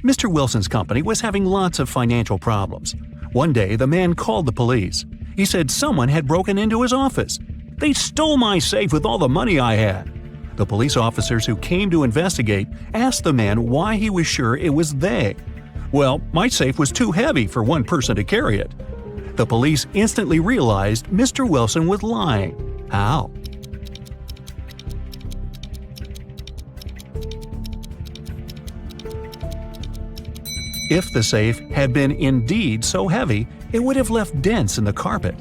Mr. Wilson's company was having lots of financial problems. One day, the man called the police. He said someone had broken into his office. "They stole my safe with all the money I had." The police officers who came to investigate asked the man why he was sure it was they. "Well, my safe was too heavy for one person to carry it." The police instantly realized Mr. Wilson was lying. How? If the safe had been indeed so heavy, it would have left dents in the carpet.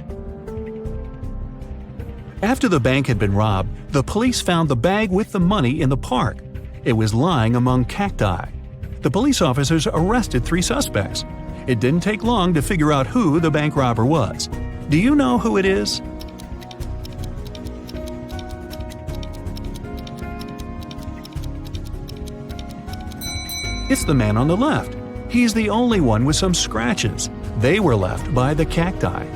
After the bank had been robbed, the police found the bag with the money in the park. It was lying among cacti. The police officers arrested 3 suspects. It didn't take long to figure out who the bank robber was. Do you know who it is? It's the man on the left. He's the only one with some scratches. They were left by the cacti.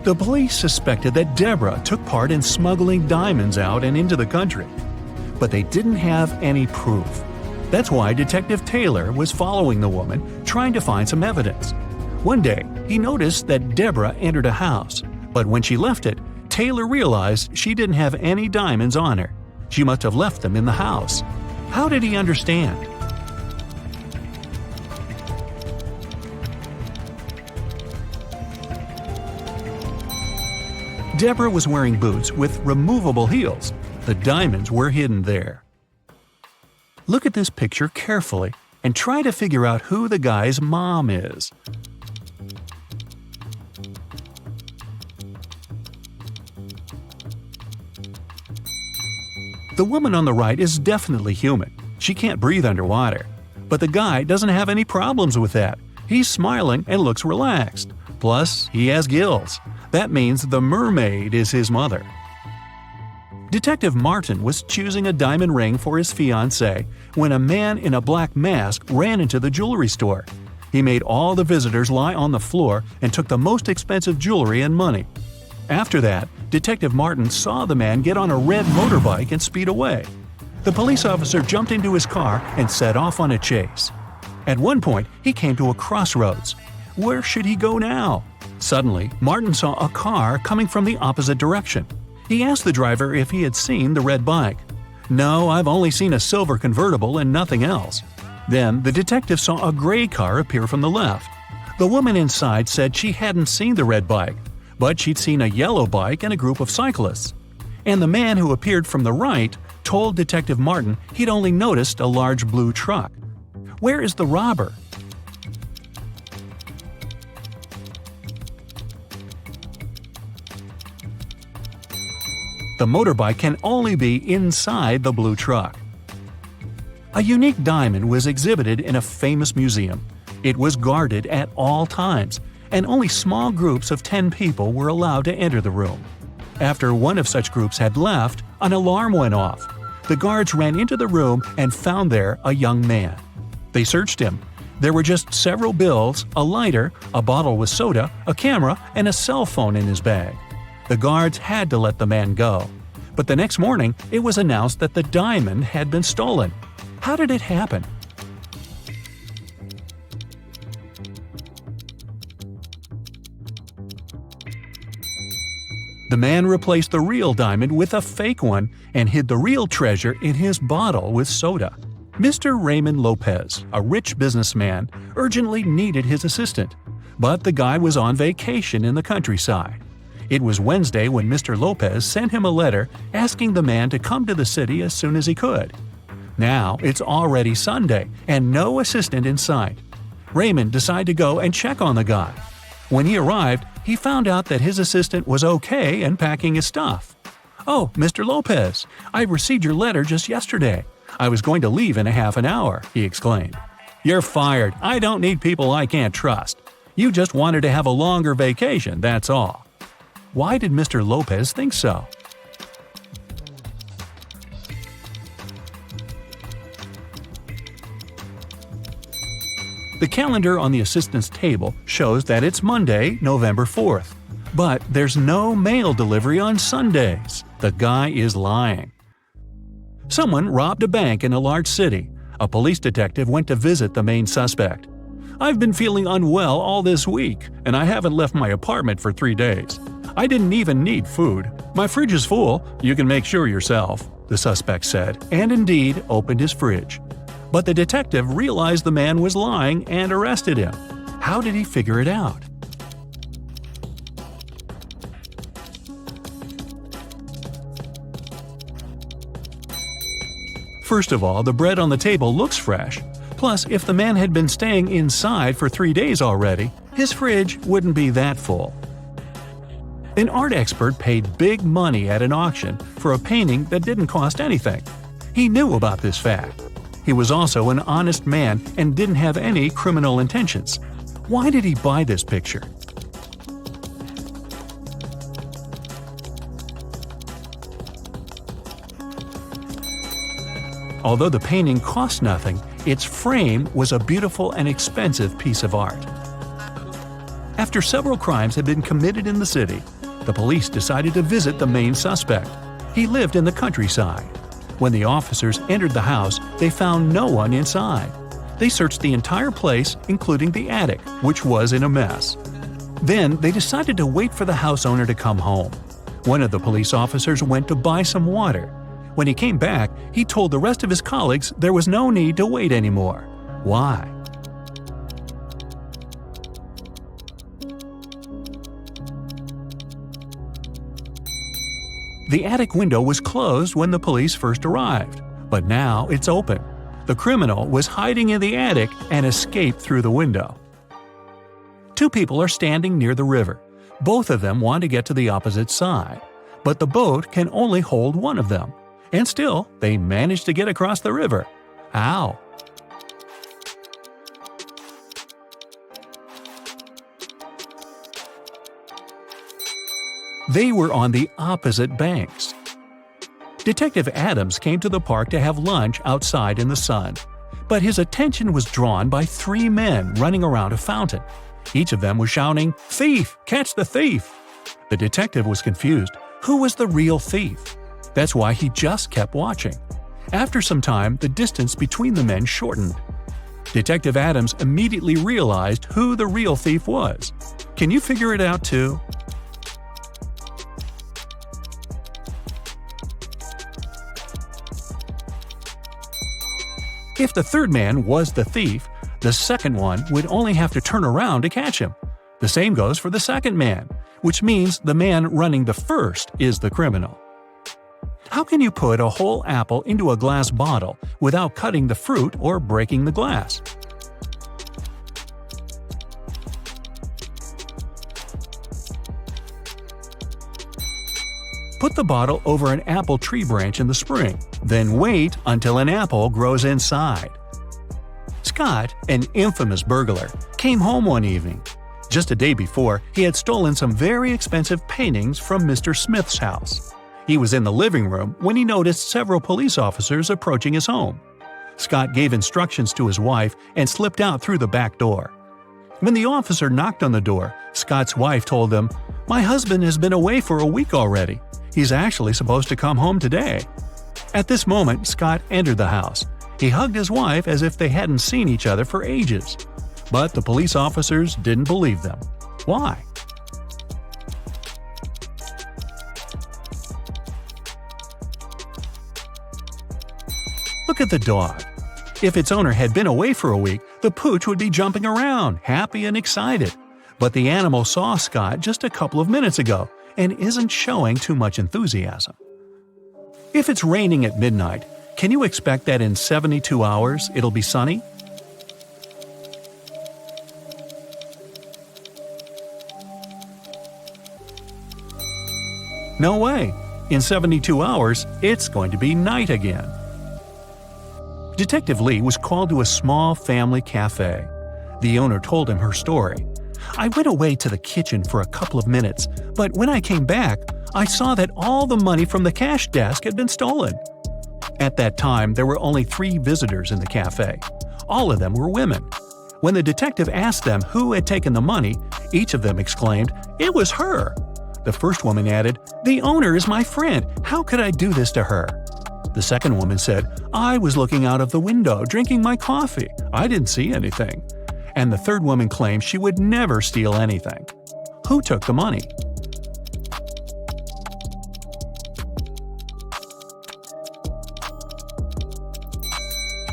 The police suspected that Deborah took part in smuggling diamonds out and into the country. But they didn't have any proof. That's why Detective Taylor was following the woman, trying to find some evidence. One day, he noticed that Deborah entered a house, but when she left it, Taylor realized she didn't have any diamonds on her. She must have left them in the house. How did he understand? Deborah was wearing boots with removable heels. The diamonds were hidden there. Look at this picture carefully and try to figure out who the guy's mom is. The woman on the right is definitely human. She can't breathe underwater. But the guy doesn't have any problems with that. He's smiling and looks relaxed. Plus, he has gills. That means the mermaid is his mother. Detective Martin was choosing a diamond ring for his fiancée when a man in a black mask ran into the jewelry store. He made all the visitors lie on the floor and took the most expensive jewelry and money. After that, Detective Martin saw the man get on a red motorbike and speed away. The police officer jumped into his car and set off on a chase. At one point, he came to a crossroads. Where should he go now? Suddenly, Martin saw a car coming from the opposite direction. He asked the driver if he had seen the red bike. "No, I've only seen a silver convertible and nothing else." Then the detective saw a gray car appear from the left. The woman inside said she hadn't seen the red bike, but she'd seen a yellow bike and a group of cyclists. And the man who appeared from the right told Detective Martin he'd only noticed a large blue truck. Where is the robber? The motorbike can only be inside the blue truck. A unique diamond was exhibited in a famous museum. It was guarded at all times, and only small groups of 10 people were allowed to enter the room. After one of such groups had left, an alarm went off. The guards ran into the room and found there a young man. They searched him. There were just several bills, a lighter, a bottle with soda, a camera, and a cell phone in his bag. The guards had to let the man go. But the next morning, it was announced that the diamond had been stolen. How did it happen? The man replaced the real diamond with a fake one and hid the real treasure in his bottle with soda. Mr. Raymond Lopez, a rich businessman, urgently needed his assistant. But the guy was on vacation in the countryside. It was Wednesday when Mr. Lopez sent him a letter asking the man to come to the city as soon as he could. Now it's already Sunday and no assistant in sight. Raymond decided to go and check on the guy. When he arrived, he found out that his assistant was okay and packing his stuff. "Oh, Mr. Lopez, I received your letter just yesterday. I was going to leave in a half an hour," he exclaimed. "You're fired. I don't need people I can't trust. You just wanted to have a longer vacation, that's all." Why did Mr. Lopez think so? The calendar on the assistant's table shows that it's Monday, November 4th. But there's no mail delivery on Sundays. The guy is lying. Someone robbed a bank in a large city. A police detective went to visit the main suspect. "I've been feeling unwell all this week, and I haven't left my apartment for 3 days. I didn't even need food. My fridge is full, you can make sure yourself," the suspect said, and indeed opened his fridge. But the detective realized the man was lying and arrested him. How did he figure it out? First of all, the bread on the table looks fresh. Plus, if the man had been staying inside for 3 days already, his fridge wouldn't be that full. An art expert paid big money at an auction for a painting that didn't cost anything. He knew about this fact. He was also an honest man and didn't have any criminal intentions. Why did he buy this picture? Although the painting cost nothing, its frame was a beautiful and expensive piece of art. After several crimes had been committed in the city, the police decided to visit the main suspect. He lived in the countryside. When the officers entered the house, they found no one inside. They searched the entire place, including the attic, which was in a mess. Then they decided to wait for the house owner to come home. One of the police officers went to buy some water. When he came back, he told the rest of his colleagues there was no need to wait anymore. Why? The attic window was closed when the police first arrived, but now it's open. The criminal was hiding in the attic and escaped through the window. Two people are standing near the river. Both of them want to get to the opposite side, but the boat can only hold one of them. And still, they manage to get across the river. How? They were on the opposite banks. Detective Adams came to the park to have lunch outside in the sun, but his attention was drawn by 3 men running around a fountain. Each of them was shouting, "Thief! Catch the thief!" The detective was confused. Who was the real thief? That's why he just kept watching. After some time, the distance between the men shortened. Detective Adams immediately realized who the real thief was. Can you figure it out too? If the third man was the thief, the second one would only have to turn around to catch him. The same goes for the second man, which means the man running the first is the criminal. How can you put a whole apple into a glass bottle without cutting the fruit or breaking the glass? Put the bottle over an apple tree branch in the spring, then wait until an apple grows inside. Scott, an infamous burglar, came home one evening. Just a day before, he had stolen some very expensive paintings from Mr. Smith's house. He was in the living room when he noticed several police officers approaching his home. Scott gave instructions to his wife and slipped out through the back door. When the officer knocked on the door, Scott's wife told them, "My husband has been away for a week already. He's actually supposed to come home today." At this moment, Scott entered the house. He hugged his wife as if they hadn't seen each other for ages. But the police officers didn't believe them. Why? Look at the dog. If its owner had been away for a week, the pooch would be jumping around, happy and excited. But the animal saw Scott just a couple of minutes ago and isn't showing too much enthusiasm. If it's raining at midnight, can you expect that in 72 hours it'll be sunny? No way. In 72 hours, it's going to be night again. Detective Lee was called to a small family cafe. The owner told him her story. "I went away to the kitchen for a couple of minutes, but when I came back, I saw that all the money from the cash desk had been stolen." At that time, there were only 3 visitors in the cafe. All of them were women. When the detective asked them who had taken the money, each of them exclaimed, "It was her." The first woman added, "The owner is my friend. How could I do this to her?" The second woman said, "I was looking out of the window, drinking my coffee. I didn't see anything." And the third woman claimed she would never steal anything. Who took the money?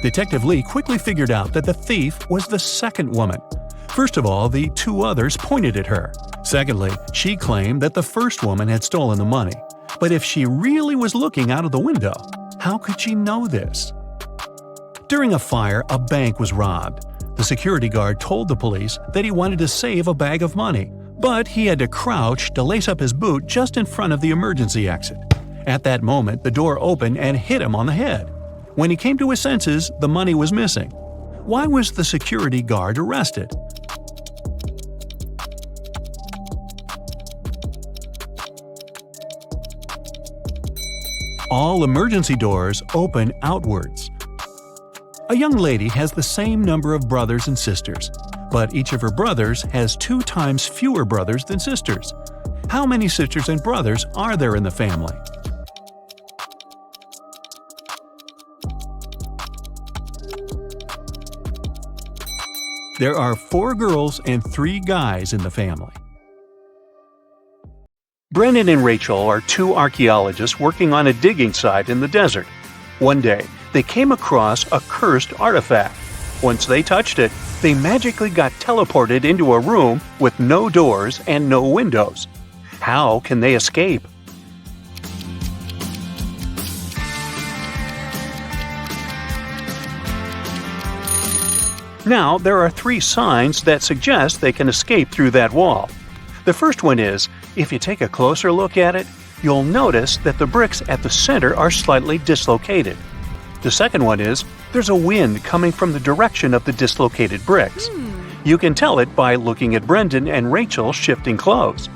Detective Lee quickly figured out that the thief was the second woman. First of all, the two others pointed at her. Secondly, she claimed that the first woman had stolen the money. But if she really was looking out of the window, how could she know this? During a fire, a bank was robbed. The security guard told the police that he wanted to save a bag of money, but he had to crouch to lace up his boot just in front of the emergency exit. At that moment, the door opened and hit him on the head. When he came to his senses, the money was missing. Why was the security guard arrested? All emergency doors open outwards. A young lady has the same number of brothers and sisters, but each of her brothers has 2 times fewer brothers than sisters. How many sisters and brothers are there in the family? There are 4 girls and 3 guys in the family. Brendan and Rachel are 2 archaeologists working on a digging site in the desert. One day, they came across a cursed artifact. Once they touched it, they magically got teleported into a room with no doors and no windows. How can they escape? Now, there are 3 signs that suggest they can escape through that wall. The first one is, if you take a closer look at it, you'll notice that the bricks at the center are slightly dislocated. The second one is, there's a wind coming from the direction of the dislocated bricks. You can tell it by looking at Brendan and Rachel shifting clothes.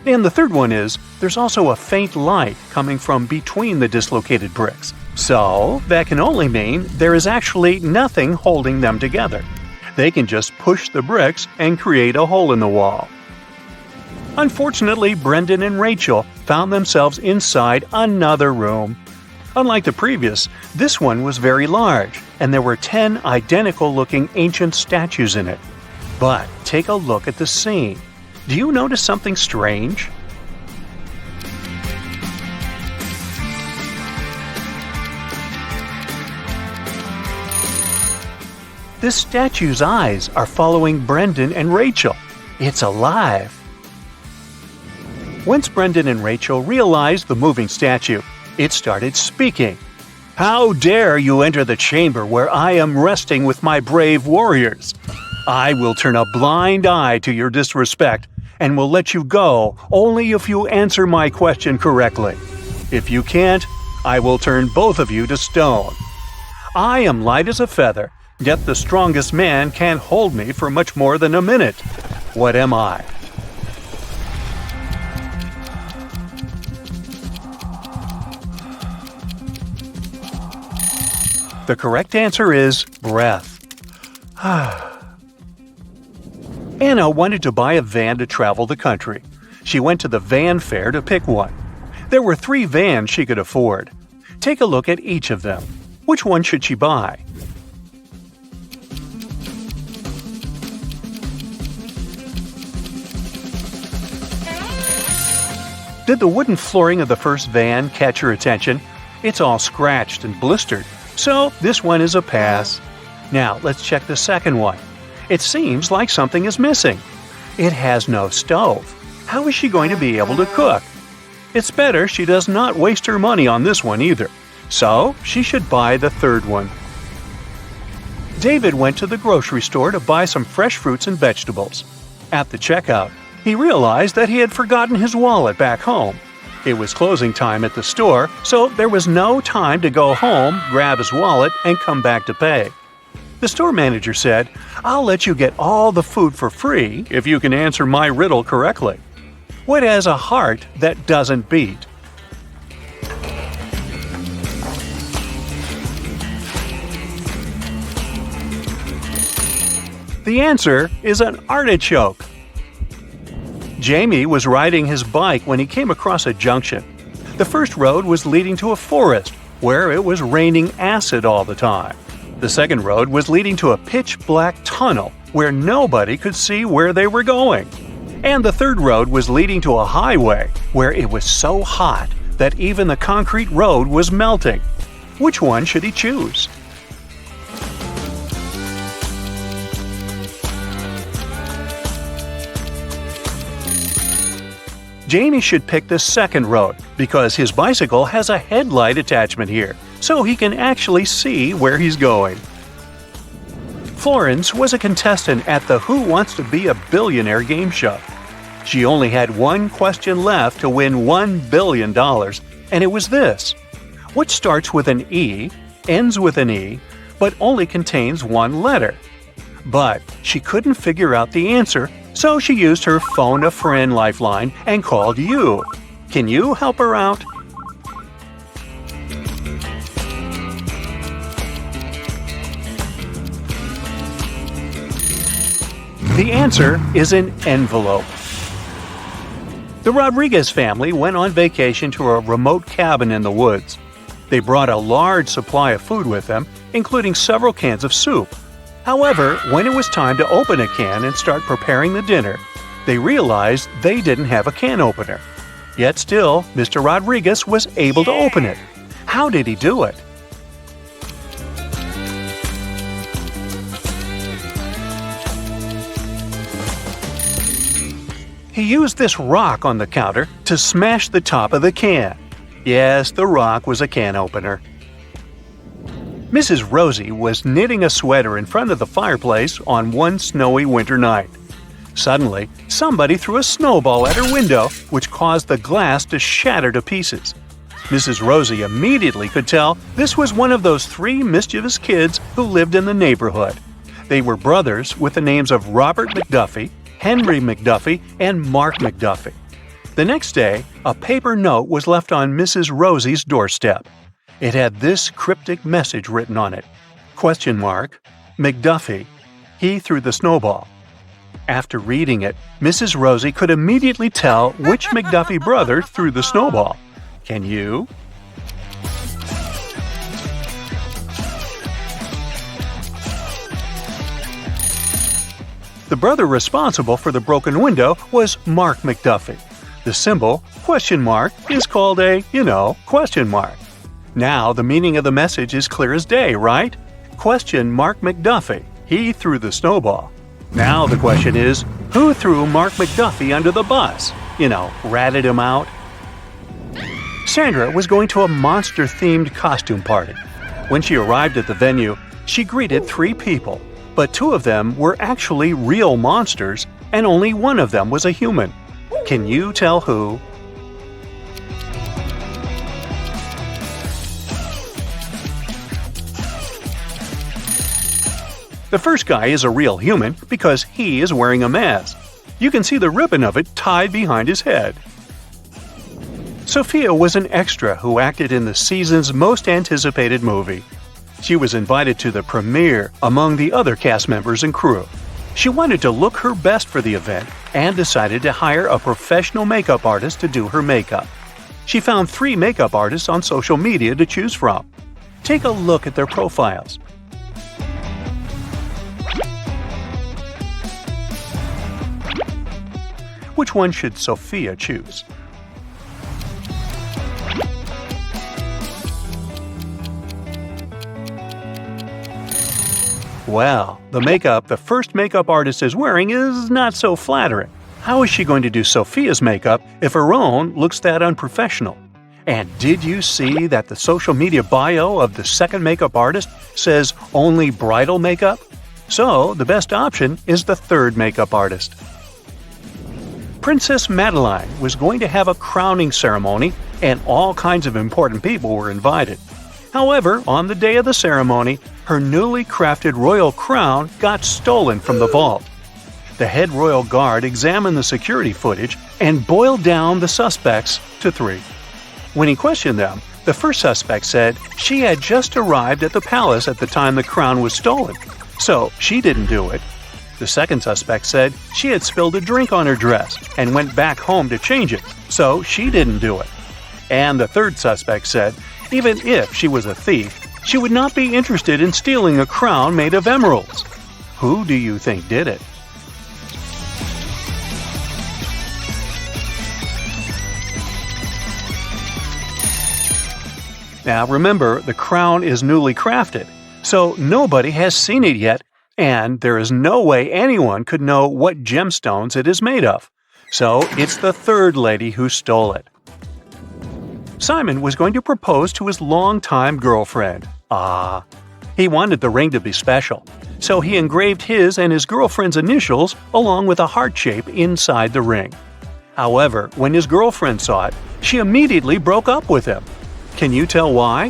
And the third one is, there's also a faint light coming from between the dislocated bricks. So, that can only mean there is actually nothing holding them together. They can just push the bricks and create a hole in the wall. Unfortunately, Brendan and Rachel found themselves inside another room. Unlike the previous, this one was very large, and there were 10 identical-looking ancient statues in it. But take a look at the scene. Do you notice something strange? This statue's eyes are following Brendan and Rachel. It's alive. Once Brendan and Rachel realized the moving statue, it started speaking. "How dare you enter the chamber where I am resting with my brave warriors? I will turn a blind eye to your disrespect and will let you go only if you answer my question correctly. If you can't, I will turn both of you to stone. I am light as a feather, yet the strongest man can't hold me for much more than a minute. What am I?" The correct answer is breath. Anna wanted to buy a van to travel the country. She went to the van fair to pick one. There were 3 vans she could afford. Take a look at each of them. Which one should she buy? Did the wooden flooring of the first van catch your attention? It's all scratched and blistered, so this one is a pass. Now let's check the second one. It seems like something is missing. It has no stove. How is she going to be able to cook? It's better she does not waste her money on this one either, so she should buy the third one. David went to the grocery store to buy some fresh fruits and vegetables. At the checkout, he realized that he had forgotten his wallet back home. It was closing time at the store, so there was no time to go home, grab his wallet, and come back to pay. The store manager said, "I'll let you get all the food for free if you can answer my riddle correctly. What has a heart that doesn't beat?" The answer is an artichoke. Jamie was riding his bike when he came across a junction. The first road was leading to a forest, where it was raining acid all the time. The second road was leading to a pitch-black tunnel where nobody could see where they were going. And the third road was leading to a highway where it was so hot that even the concrete road was melting. Which one should he choose? Jamie should pick the second road because his bicycle has a headlight attachment here, so he can actually see where he's going. Florence was a contestant at the Who Wants to Be a Billionaire game show. She only had one question left to win $1 billion, and it was this: what starts with an E, ends with an E, but only contains one letter? But she couldn't figure out the answer, so she used her phone-a-friend lifeline and called you. Can you help her out? The answer is an envelope. The Rodriguez family went on vacation to a remote cabin in the woods. They brought a large supply of food with them, including several cans of soup. However, when it was time to open a can and start preparing the dinner, they realized they didn't have a can opener. Yet still, Mr. Rodriguez was able to open it. How did he do it? He used this rock on the counter to smash the top of the can. Yes, the rock was a can opener. Mrs. Rosie was knitting a sweater in front of the fireplace on one snowy winter night. Suddenly, somebody threw a snowball at her window, which caused the glass to shatter to pieces. Mrs. Rosie immediately could tell this was one of those 3 mischievous kids who lived in the neighborhood. They were brothers with the names of Robert McDuffie, Henry McDuffie, and Mark McDuffie. The next day, a paper note was left on Mrs. Rosie's doorstep. It had this cryptic message written on it: ? McDuffie. He threw the snowball. After reading it, Mrs. Rosie could immediately tell which McDuffie brother threw the snowball. Can you? The brother responsible for the broken window was Mark McDuffie. The symbol, ? is called a, question mark. Now the meaning of the message is clear as day, right? ? McDuffie. He threw the snowball. Now the question is, who threw Mark McDuffie under the bus? Ratted him out? Sandra was going to a monster-themed costume party. When she arrived at the venue, she greeted 3 people, but 2 of them were actually real monsters, and only one of them was a human. Can you tell who? The first guy is a real human because he is wearing a mask. You can see the ribbon of it tied behind his head. Sophia was an extra who acted in the season's most anticipated movie. She was invited to the premiere among the other cast members and crew. She wanted to look her best for the event and decided to hire a professional makeup artist to do her makeup. She found 3 makeup artists on social media to choose from. Take a look at their profiles. Which one should Sophia choose? Well, the first makeup artist is wearing is not so flattering. How is she going to do Sophia's makeup if her own looks that unprofessional? And did you see that the social media bio of the second makeup artist says only bridal makeup? So the best option is the third makeup artist. Princess Madeline was going to have a crowning ceremony, and all kinds of important people were invited. However, on the day of the ceremony, her newly crafted royal crown got stolen from the vault. The head royal guard examined the security footage and boiled down the suspects to 3. When he questioned them, the first suspect said she had just arrived at the palace at the time the crown was stolen, so she didn't do it. The second suspect said she had spilled a drink on her dress and went back home to change it, so she didn't do it. And the third suspect said Even if she was a thief, she would not be interested in stealing a crown made of emeralds. Who do you think did it? Now remember, the crown is newly crafted, so nobody has seen it yet, and there is no way anyone could know what gemstones it is made of. So it's the third lady who stole it. Simon was going to propose to his longtime girlfriend. He wanted the ring to be special, so he engraved his and his girlfriend's initials along with a heart shape inside the ring. However, when his girlfriend saw it, she immediately broke up with him. Can you tell why?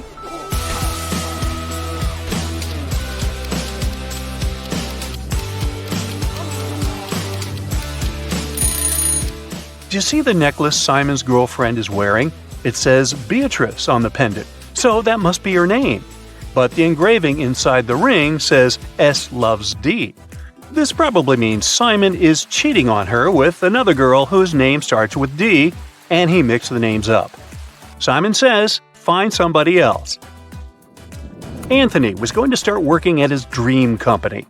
Do you see the necklace Simon's girlfriend is wearing? It says Beatrice on the pendant, so that must be her name. But the engraving inside the ring says S loves D. This probably means Simon is cheating on her with another girl whose name starts with D, and he mixed the names up. Simon says, find somebody else. Anthony was going to start working at his dream company.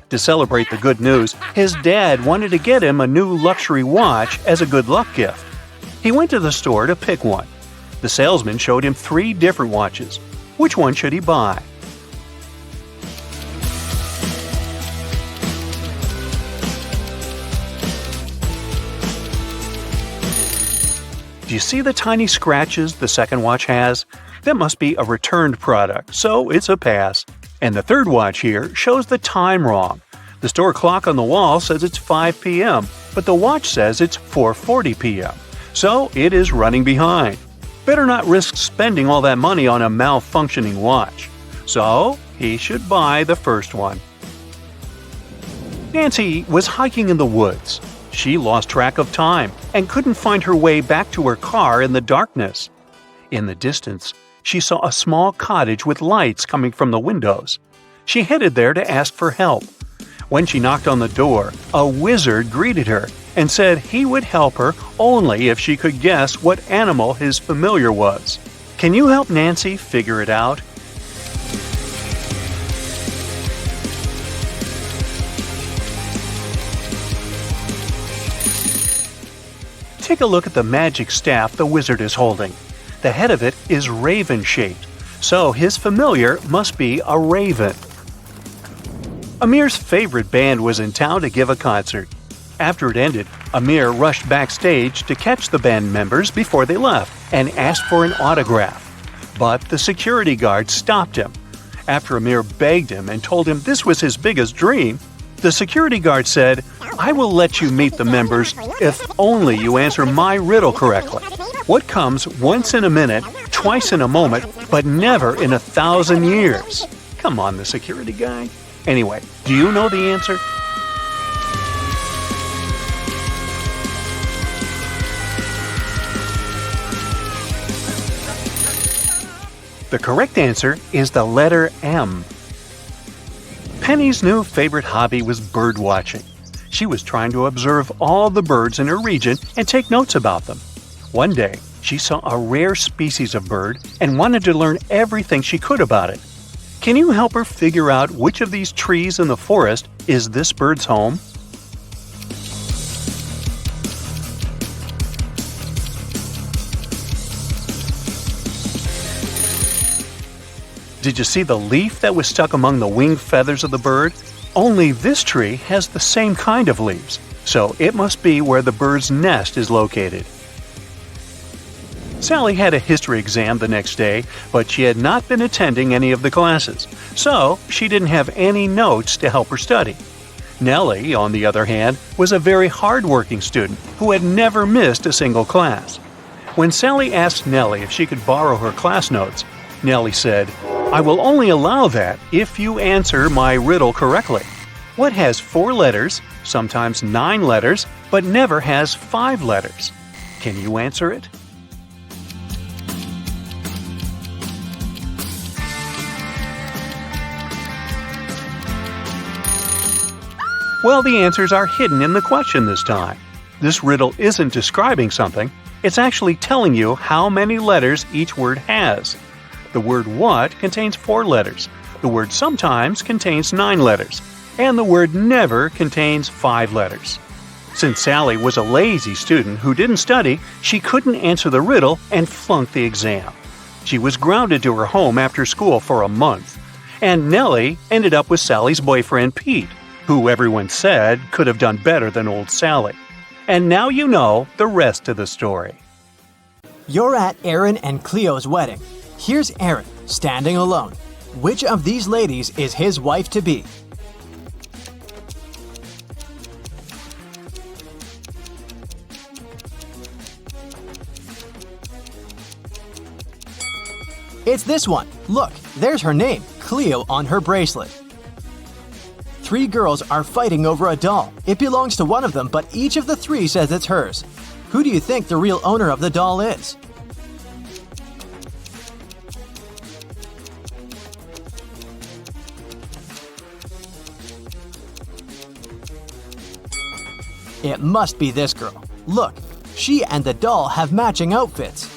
To celebrate the good news, his dad wanted to get him a new luxury watch as a good luck gift. He went to the store to pick one. The salesman showed him 3 different watches. Which one should he buy? Do you see the tiny scratches the second watch has? That must be a returned product, so it's a pass. And the third watch here shows the time wrong. The store clock on the wall says it's 5 p.m., but the watch says it's 4:40 p.m., so it is running behind. Better not risk spending all that money on a malfunctioning watch. So he should buy the first one. Nancy was hiking in the woods. She lost track of time and couldn't find her way back to her car in the darkness. In the distance, she saw a small cottage with lights coming from the windows. She headed there to ask for help. When she knocked on the door, a wizard greeted her and said he would help her only if she could guess what animal his familiar was. Can you help Nancy figure it out? Take a look at the magic staff the wizard is holding. The head of it is raven-shaped, so his familiar must be a raven. Amir's favorite band was in town to give a concert. After it ended, Amir rushed backstage to catch the band members before they left and asked for an autograph. But the security guard stopped him. After Amir begged him and told him this was his biggest dream, the security guard said, "I will let you meet the members if only you answer my riddle correctly. What comes once in a minute, twice in a moment, but never in 1,000 years?" Come on, the security guy. Anyway, do you know the answer? The correct answer is the letter M. Penny's new favorite hobby was bird watching. She was trying to observe all the birds in her region and take notes about them. One day, she saw a rare species of bird and wanted to learn everything she could about it. Can you help her figure out which of these trees in the forest is this bird's home? Did you see the leaf that was stuck among the wing feathers of the bird? Only this tree has the same kind of leaves, so it must be where the bird's nest is located. Sally had a history exam the next day, but she had not been attending any of the classes, so she didn't have any notes to help her study. Nellie, on the other hand, was a very hard-working student who had never missed a single class. When Sally asked Nellie if she could borrow her class notes, Nellie said, "I will only allow that if you answer my riddle correctly. What has 4 letters, sometimes 9 letters, but never has 5 letters? Can you answer it?" Well, the answers are hidden in the question this time. This riddle isn't describing something, it's actually telling you how many letters each word has. The word what contains 4 letters. The word sometimes contains 9 letters. And the word never contains 5 letters. Since Sally was a lazy student who didn't study, she couldn't answer the riddle and flunked the exam. She was grounded to her home after school for a month. And Nellie ended up with Sally's boyfriend Pete, who everyone said could have done better than old Sally. And now you know the rest of the story. You're at Aaron and Cleo's wedding. Here's Aaron, standing alone. Which of these ladies is his wife-to-be? It's this one. Look, there's her name, Cleo, on her bracelet. 3 girls are fighting over a doll. It belongs to one of them, but each of the 3 says it's hers. Who do you think the real owner of the doll is? It must be this girl. Look, she and the doll have matching outfits.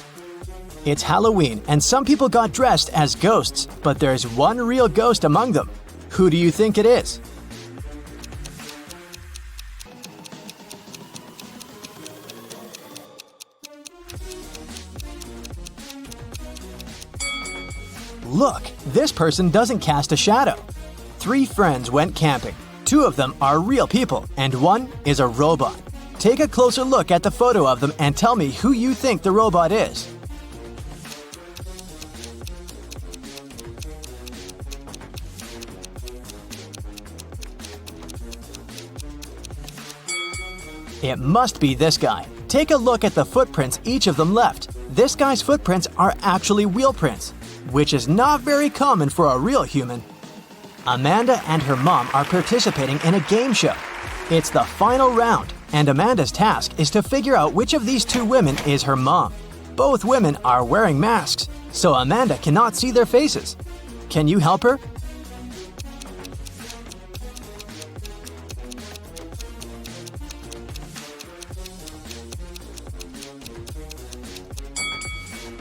It's Halloween, and some people got dressed as ghosts, but there's one real ghost among them. Who do you think it is? Look, this person doesn't cast a shadow. 3 friends went camping. 2 of them are real people, and 1 is a robot. Take a closer look at the photo of them and tell me who you think the robot is. It must be this guy. Take a look at the footprints each of them left. This guy's footprints are actually wheel prints, which is not very common for a real human. Amanda and her mom are participating in a game show. It's the final round, and Amanda's task is to figure out which of these 2 women is her mom. Both women are wearing masks, so Amanda cannot see their faces. Can you help her?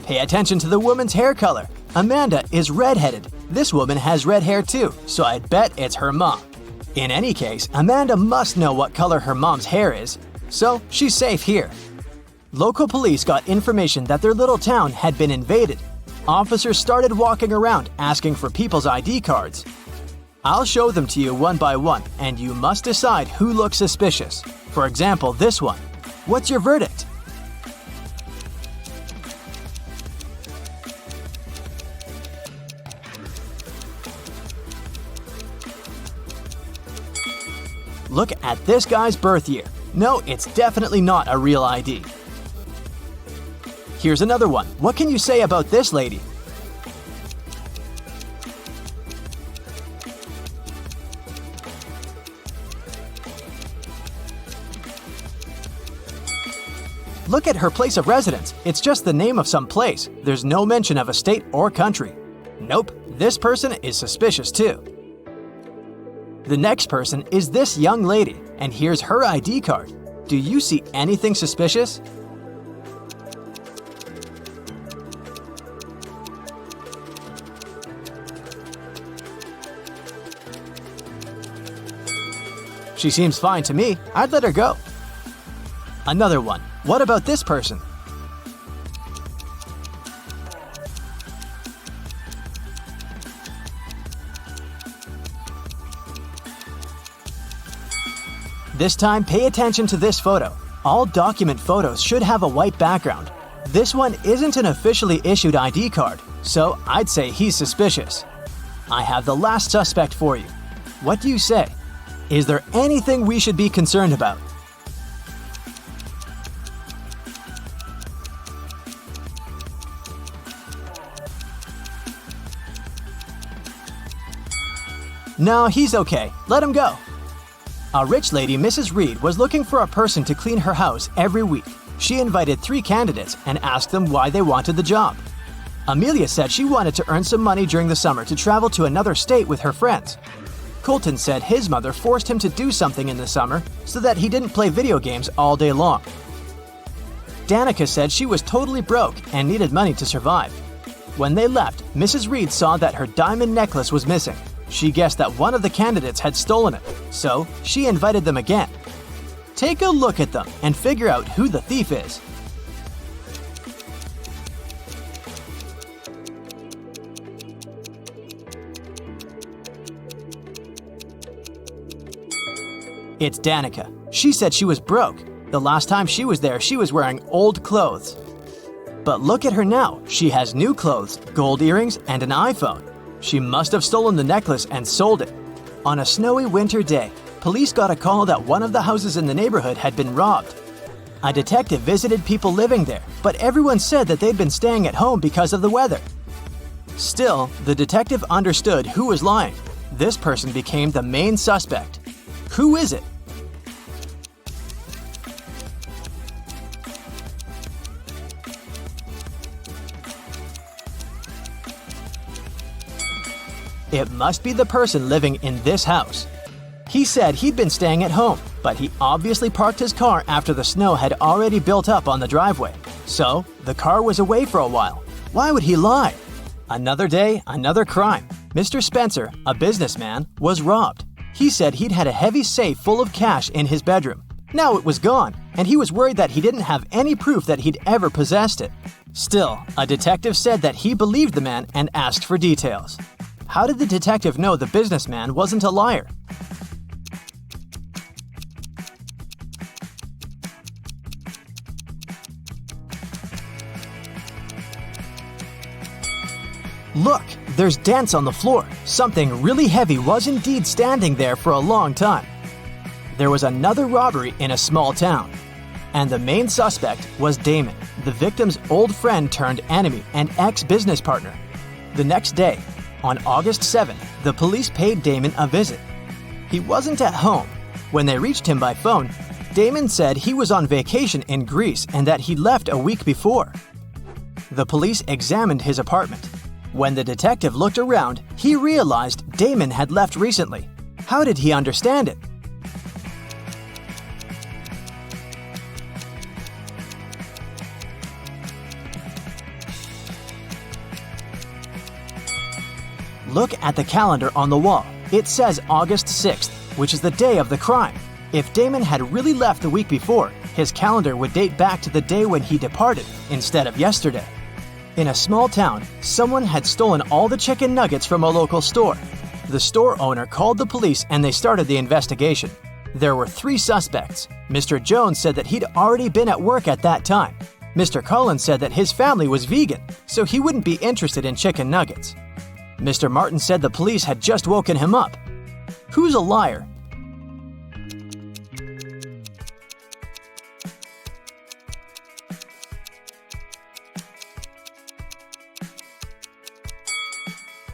Pay attention to the woman's hair color. Amanda is redheaded. This woman has red hair too, so I'd bet it's her mom. In any case, Amanda must know what color her mom's hair is, so she's safe here. Local police got information that their little town had been invaded. Officers started walking around asking for people's ID cards. I'll show them to you one by one, and you must decide who looks suspicious. For example, this one. What's your verdict? Look at this guy's birth year. No, it's definitely not a real ID. Here's another one. What can you say about this lady? Look at her place of residence. It's just the name of some place. There's no mention of a state or country. Nope, this person is suspicious too. The next person is this young lady, and here's her ID card. Do you see anything suspicious? She seems fine to me. I'd let her go. Another one. What about this person? This time, pay attention to this photo. All document photos should have a white background. This one isn't an officially issued ID card, so I'd say he's suspicious. I have the last suspect for you. What do you say? Is there anything we should be concerned about? No, he's okay. Let him go. A rich lady, Mrs. Reed, was looking for a person to clean her house every week. She invited 3 candidates and asked them why they wanted the job. Amelia said she wanted to earn some money during the summer to travel to another state with her friends. Colton said his mother forced him to do something in the summer so that he didn't play video games all day long. Danica said she was totally broke and needed money to survive. When they left, Mrs. Reed saw that her diamond necklace was missing. She guessed that one of the candidates had stolen it, so she invited them again. Take a look at them and figure out who the thief is. It's Danica. She said she was broke. The last time she was there, she was wearing old clothes. But look at her now. She has new clothes, gold earrings, and an iPhone. She must have stolen the necklace and sold it. On a snowy winter day, police got a call that one of the houses in the neighborhood had been robbed. A detective visited people living there, but everyone said that they'd been staying at home because of the weather. Still, the detective understood who was lying. This person became the main suspect. Who is it? It must be the person living in this house. He said he'd been staying at home, but he obviously parked his car after the snow had already built up on the driveway. So, the car was away for a while. Why would he lie? Another day, another crime. Mr. Spencer, a businessman, was robbed. He said he'd had a heavy safe full of cash in his bedroom. Now it was gone, and he was worried that he didn't have any proof that he'd ever possessed it. Still, a detective said that he believed the man and asked for details. How did the detective know the businessman wasn't a liar? Look, there's dents on the floor. Something really heavy was indeed standing there for a long time. There was another robbery in a small town. And the main suspect was Damon, the victim's old friend turned enemy and ex-business partner. The next day, on August 7th, the police paid Damon a visit. He wasn't at home. When they reached him by phone, Damon said he was on vacation in Greece and that he left a week before. The police examined his apartment. When the detective looked around, he realized Damon had left recently. How did he understand it? Look at the calendar on the wall. It says August 6th, which is the day of the crime. If Damon had really left the week before, his calendar would date back to the day when he departed instead of yesterday. In a small town, someone had stolen all the chicken nuggets from a local store. The store owner called the police and they started the investigation. There were 3 suspects. Mr. Jones said that he'd already been at work at that time. Mr. Cullen said that his family was vegan, so he wouldn't be interested in chicken nuggets. Mr. Martin said the police had just woken him up. Who's a liar?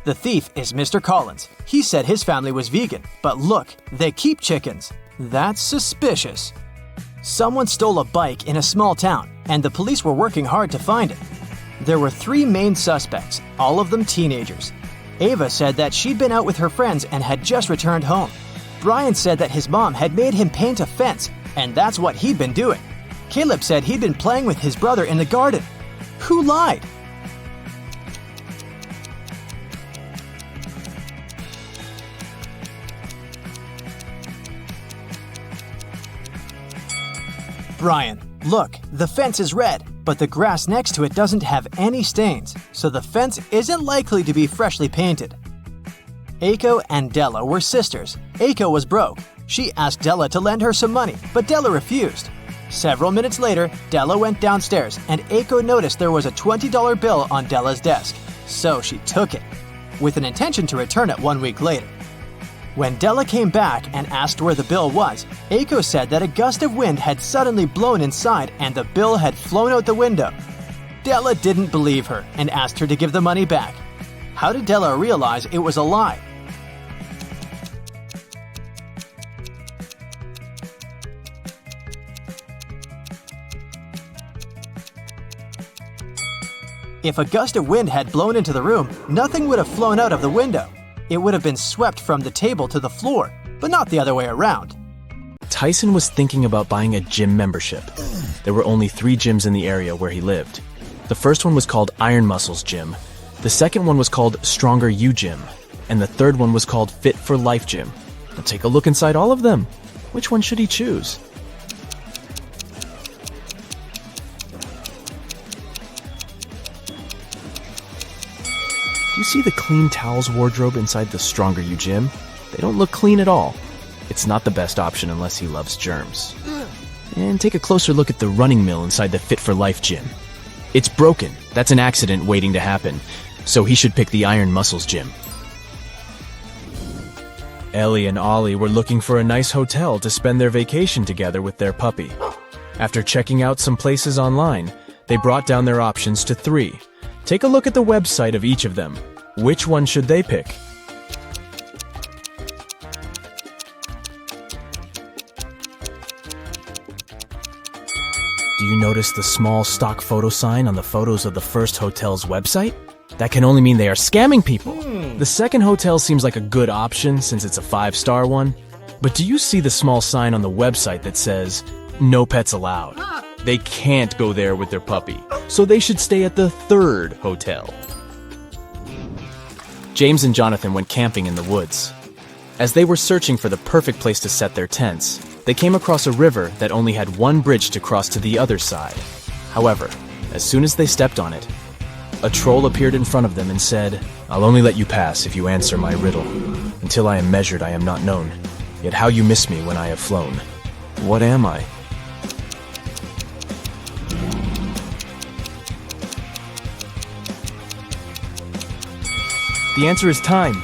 The thief is Mr. Collins. He said his family was vegan, but look, they keep chickens. That's suspicious. Someone stole a bike in a small town, and the police were working hard to find it. There were 3 main suspects, all of them teenagers. Ava said that she'd been out with her friends and had just returned home. Brian said that his mom had made him paint a fence, and that's what he'd been doing. Caleb said he'd been playing with his brother in the garden. Who lied? Brian, look, the fence is red, but the grass next to it doesn't have any stains, so the fence isn't likely to be freshly painted. Aiko and Della were sisters. Aiko was broke. She asked Della to lend her some money, but Della refused. Several minutes later, Della went downstairs and Aiko noticed there was a $20 bill on Della's desk, so she took it, with an intention to return it 1 week later. When Della came back and asked where the bill was, Aiko said that a gust of wind had suddenly blown inside and the bill had flown out the window. Della didn't believe her and asked her to give the money back. How did Della realize it was a lie? If a gust of wind had blown into the room, nothing would have flown out of the window. It would have been swept from the table to the floor, but not the other way around. Tyson was thinking about buying a gym membership. There were only 3 gyms in the area where he lived. The first one was called Iron Muscles Gym. The second one was called Stronger You Gym, and the third one was called Fit for Life Gym. Now take a look inside all of them. Which one should he choose? Do you see the clean towels wardrobe inside the Stronger You Gym? They don't look clean at all. It's not the best option unless he loves germs. And take a closer look at the running mill inside the Fit for Life Gym. It's broken. That's an accident waiting to happen. So he should pick the Iron Muscles Gym. Ellie and Ollie were looking for a nice hotel to spend their vacation together with their puppy. After checking out some places online, they brought down their options to 3. Take a look at the website of each of them. Which one should they pick? Do you notice the small stock photo sign on the photos of the first hotel's website? That can only mean they are scamming people. The second hotel seems like a good option since it's a 5-star one. But do you see the small sign on the website that says, "No pets allowed"? They can't go there with their puppy, so they should stay at the third hotel. James and Jonathan went camping in the woods. As they were searching for the perfect place to set their tents, they came across a river that only had one bridge to cross to the other side. However, as soon as they stepped on it, a troll appeared in front of them and said, "I'll only let you pass if you answer my riddle. Until I am measured, I am not known. Yet how you miss me when I have flown. What am I?" The answer is time.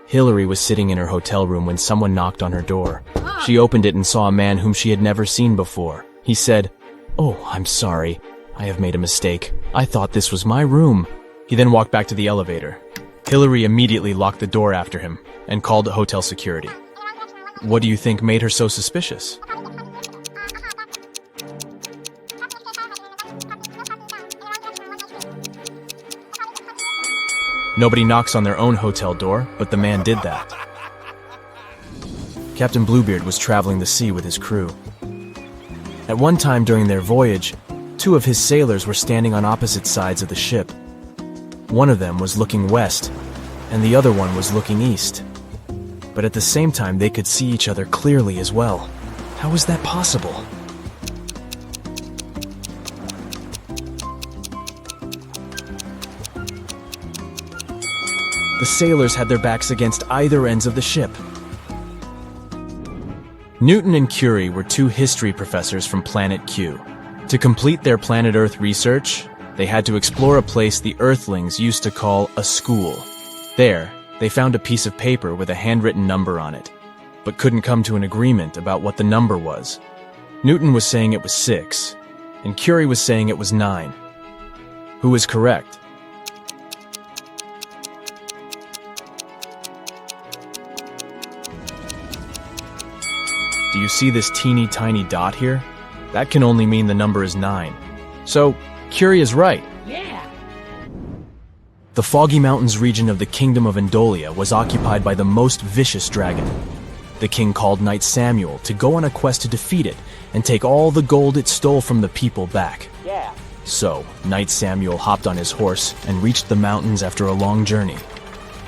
Hillary was sitting in her hotel room when someone knocked on her door. She opened it and saw a man whom she had never seen before. He said, "Oh, I'm sorry. I have made a mistake. I thought this was my room." He then walked back to the elevator. Hillary immediately locked the door after him and called hotel security. What do you think made her so suspicious? Nobody knocks on their own hotel door, but the man did that. Captain Bluebeard was traveling the sea with his crew. At one time during their voyage, 2 of his sailors were standing on opposite sides of the ship. One of them was looking west, and the other one was looking east. But at the same time, they could see each other clearly as well. How was that possible? The sailors had their backs against either ends of the ship. Newton and Curie were 2 history professors from Planet Q. To complete their planet Earth research, they had to explore a place the Earthlings used to call a school. There, they found a piece of paper with a handwritten number on it, but couldn't come to an agreement about what the number was. Newton was saying it was 6, and Curie was saying it was 9. Who is correct? Do you see this teeny tiny dot here? That can only mean the number is 9. So, Curie is right. Yeah. The Foggy Mountains region of the Kingdom of Andolia was occupied by the most vicious dragon. The king called Knight Samuel to go on a quest to defeat it and take all the gold it stole from the people back. Yeah. So, Knight Samuel hopped on his horse and reached the mountains after a long journey.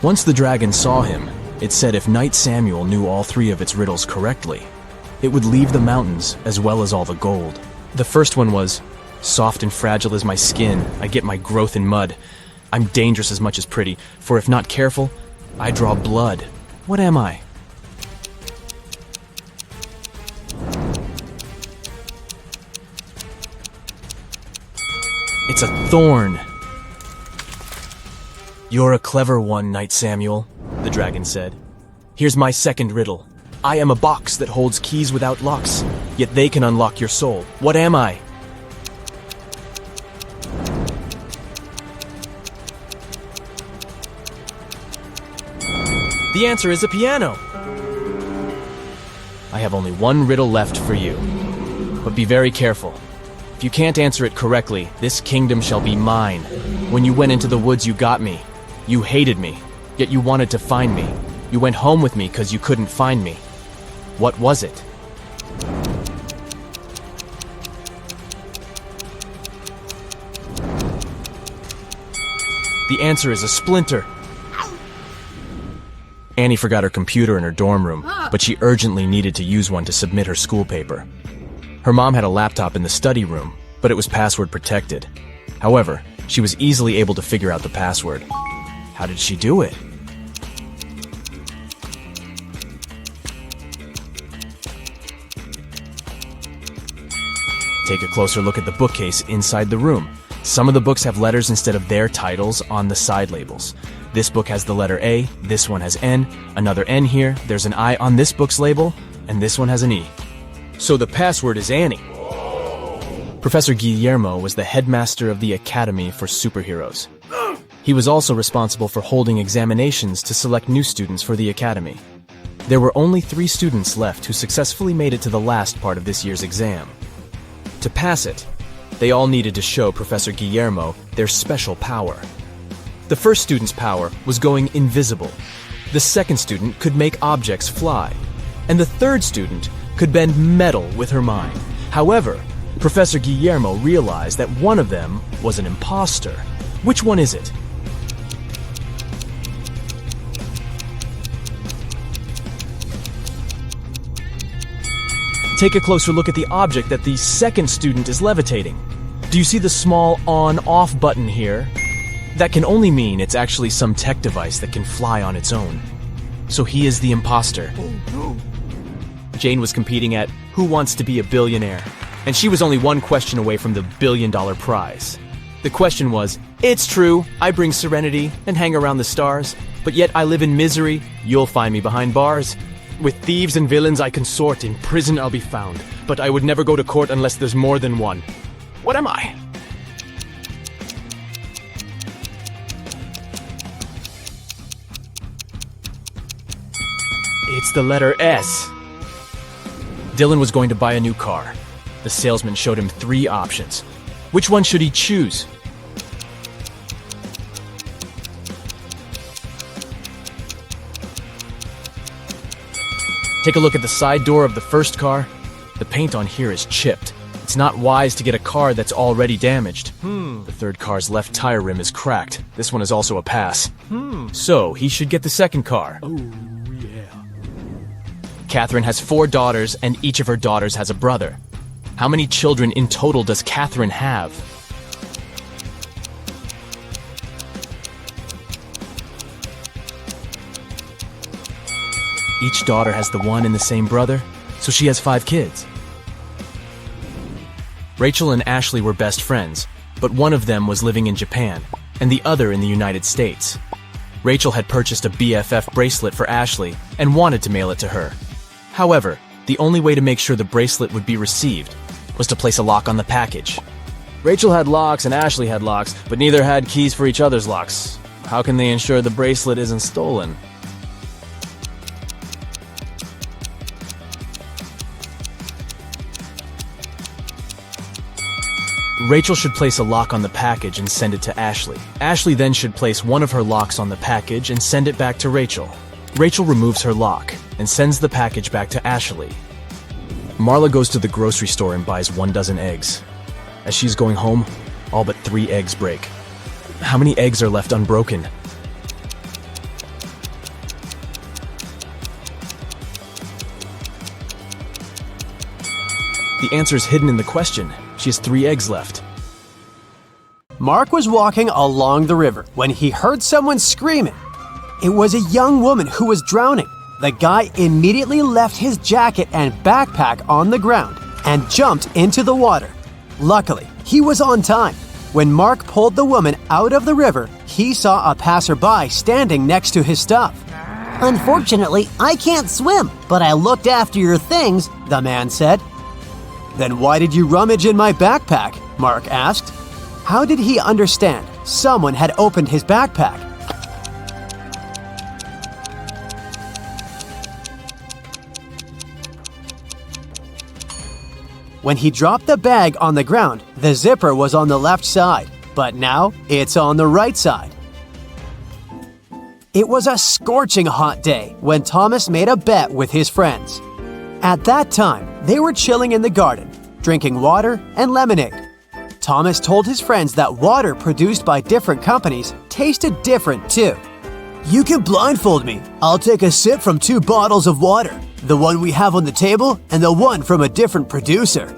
Once the dragon saw him, it said if Knight Samuel knew all 3 of its riddles correctly, it would leave the mountains as well as all the gold. The first one was, "Soft and fragile is my skin, I get my growth in mud. I'm dangerous as much as pretty, for if not careful, I draw blood. What am I?" It's a thorn. "You're a clever one, Knight Samuel," the dragon said. "Here's my second riddle. I am a box that holds keys without locks, yet they can unlock your soul. What am I?" The answer is a piano. I have only one riddle left for you, but be very careful. If you can't answer it correctly, this kingdom shall be mine. When you went into the woods, you got me. You hated me, yet you wanted to find me. You went home with me because you couldn't find me. What was it? The answer is a splinter. Annie forgot her computer in her dorm room, but she urgently needed to use one to submit her school paper. Her mom had a laptop in the study room, but it was password protected. However, she was easily able to figure out the password. How did she do it? Take a closer look at the bookcase inside the room. Some of the books have letters instead of their titles on the side labels. This book has the letter A, this one has N, another N here, there's an I on this book's label, and this one has an E. So the password is Annie. Professor Guillermo was the headmaster of the Academy for Superheroes. He was also responsible for holding examinations to select new students for the Academy. There were only 3 students left who successfully made it to the last part of this year's exam. To pass it, they all needed to show Professor Guillermo their special power. The first student's power was going invisible. The second student could make objects fly. And the third student could bend metal with her mind. However, Professor Guillermo realized that one of them was an impostor. Which one is it? Take a closer look at the object that the second student is levitating. Do you see the small on-off button here? That can only mean it's actually some tech device that can fly on its own. So he is the impostor. Jane was competing at Who Wants to Be a Billionaire? And she was only one question away from the $1 billion prize. The question was, it's true, I bring serenity and hang around the stars, but yet I live in misery, you'll find me behind bars. With thieves and villains I consort, in prison I'll be found, but I would never go to court unless there's more than one. What am I? It's the letter S. Dylan was going to buy a new car. The salesman showed him 3 options. Which one should he choose? Take a look at the side door of the first car. The paint on here is chipped. It's not wise to get a car that's already damaged. The third car's left tire rim is cracked. This one is also a pass. So he should get the second car. Catherine has 4 daughters, and each of her daughters has a brother. How many children in total does Catherine have? Each daughter has the one and the same brother, so she has 5 kids. Rachel and Ashley were best friends, but one of them was living in Japan, and the other in the United States. Rachel had purchased a BFF bracelet for Ashley and wanted to mail it to her. However, the only way to make sure the bracelet would be received was to place a lock on the package. Rachel had locks and Ashley had locks, but neither had keys for each other's locks. How can they ensure the bracelet isn't stolen? Rachel should place a lock on the package and send it to Ashley. Ashley then should place one of her locks on the package and send it back to Rachel. Rachel removes her lock and sends the package back to Ashley. Marla goes to the grocery store and buys 1 dozen eggs. As she's going home, all but 3 eggs break. How many eggs are left unbroken? The answer is hidden in the question. She has 3 eggs left. Mark was walking along the river when he heard someone screaming. It was a young woman who was drowning. The guy immediately left his jacket and backpack on the ground and jumped into the water. Luckily, he was on time. When Mark pulled the woman out of the river, he saw a passerby standing next to his stuff. Unfortunately, I can't swim, but I looked after your things, the man said. Then why did you rummage in my backpack? Mark asked. How did he understand someone had opened his backpack? When he dropped the bag on the ground, the zipper was on the left side, but now it's on the right side. It was a scorching hot day when Thomas made a bet with his friends. At that time, they were chilling in the garden, drinking water and lemonade. Thomas told his friends that water produced by different companies tasted different too. "You can blindfold me. I'll take a sip from 2 bottles of water, the one we have on the table and the one from a different producer.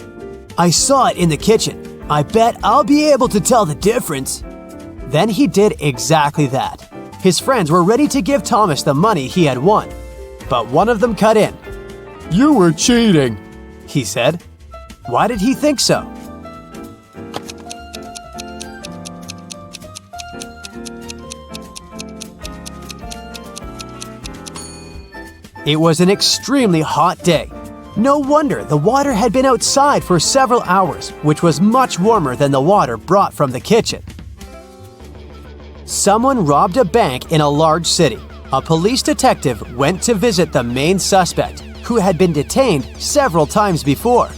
I saw it in the kitchen. I bet I'll be able to tell the difference." Then he did exactly that. His friends were ready to give Thomas the money he had won. But one of them cut in. You were cheating, he said. Why did he think so? It was an extremely hot day. No wonder the water had been outside for several hours, which was much warmer than the water brought from the kitchen. Someone robbed a bank in a large city. A police detective went to visit the main suspect, who had been detained several times before.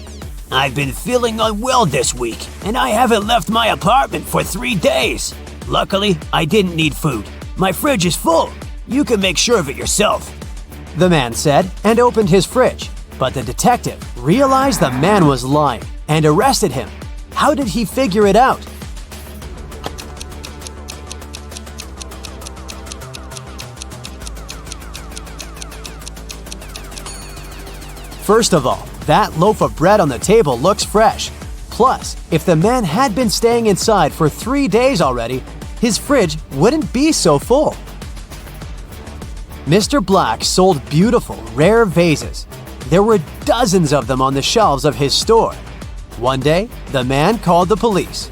"I've been feeling unwell this week, and I haven't left my apartment for 3 days. Luckily, I didn't need food. My fridge is full. You can make sure of it yourself," the man said, and opened his fridge. But the detective realized the man was lying and arrested him. How did he figure it out? First of all, that loaf of bread on the table looks fresh. Plus, if the man had been staying inside for 3 days already, his fridge wouldn't be so full. Mr. Black sold beautiful, rare vases. There were dozens of them on the shelves of his store. One day, the man called the police.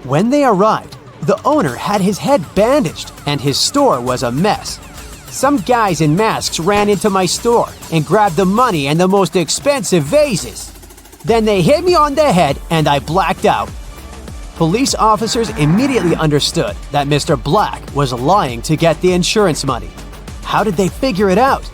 When they arrived, the owner had his head bandaged and his store was a mess. "Some guys in masks ran into my store and grabbed the money and the most expensive vases. Then they hit me on the head and I blacked out." Police officers immediately understood that Mr. Black was lying to get the insurance money. How did they figure it out?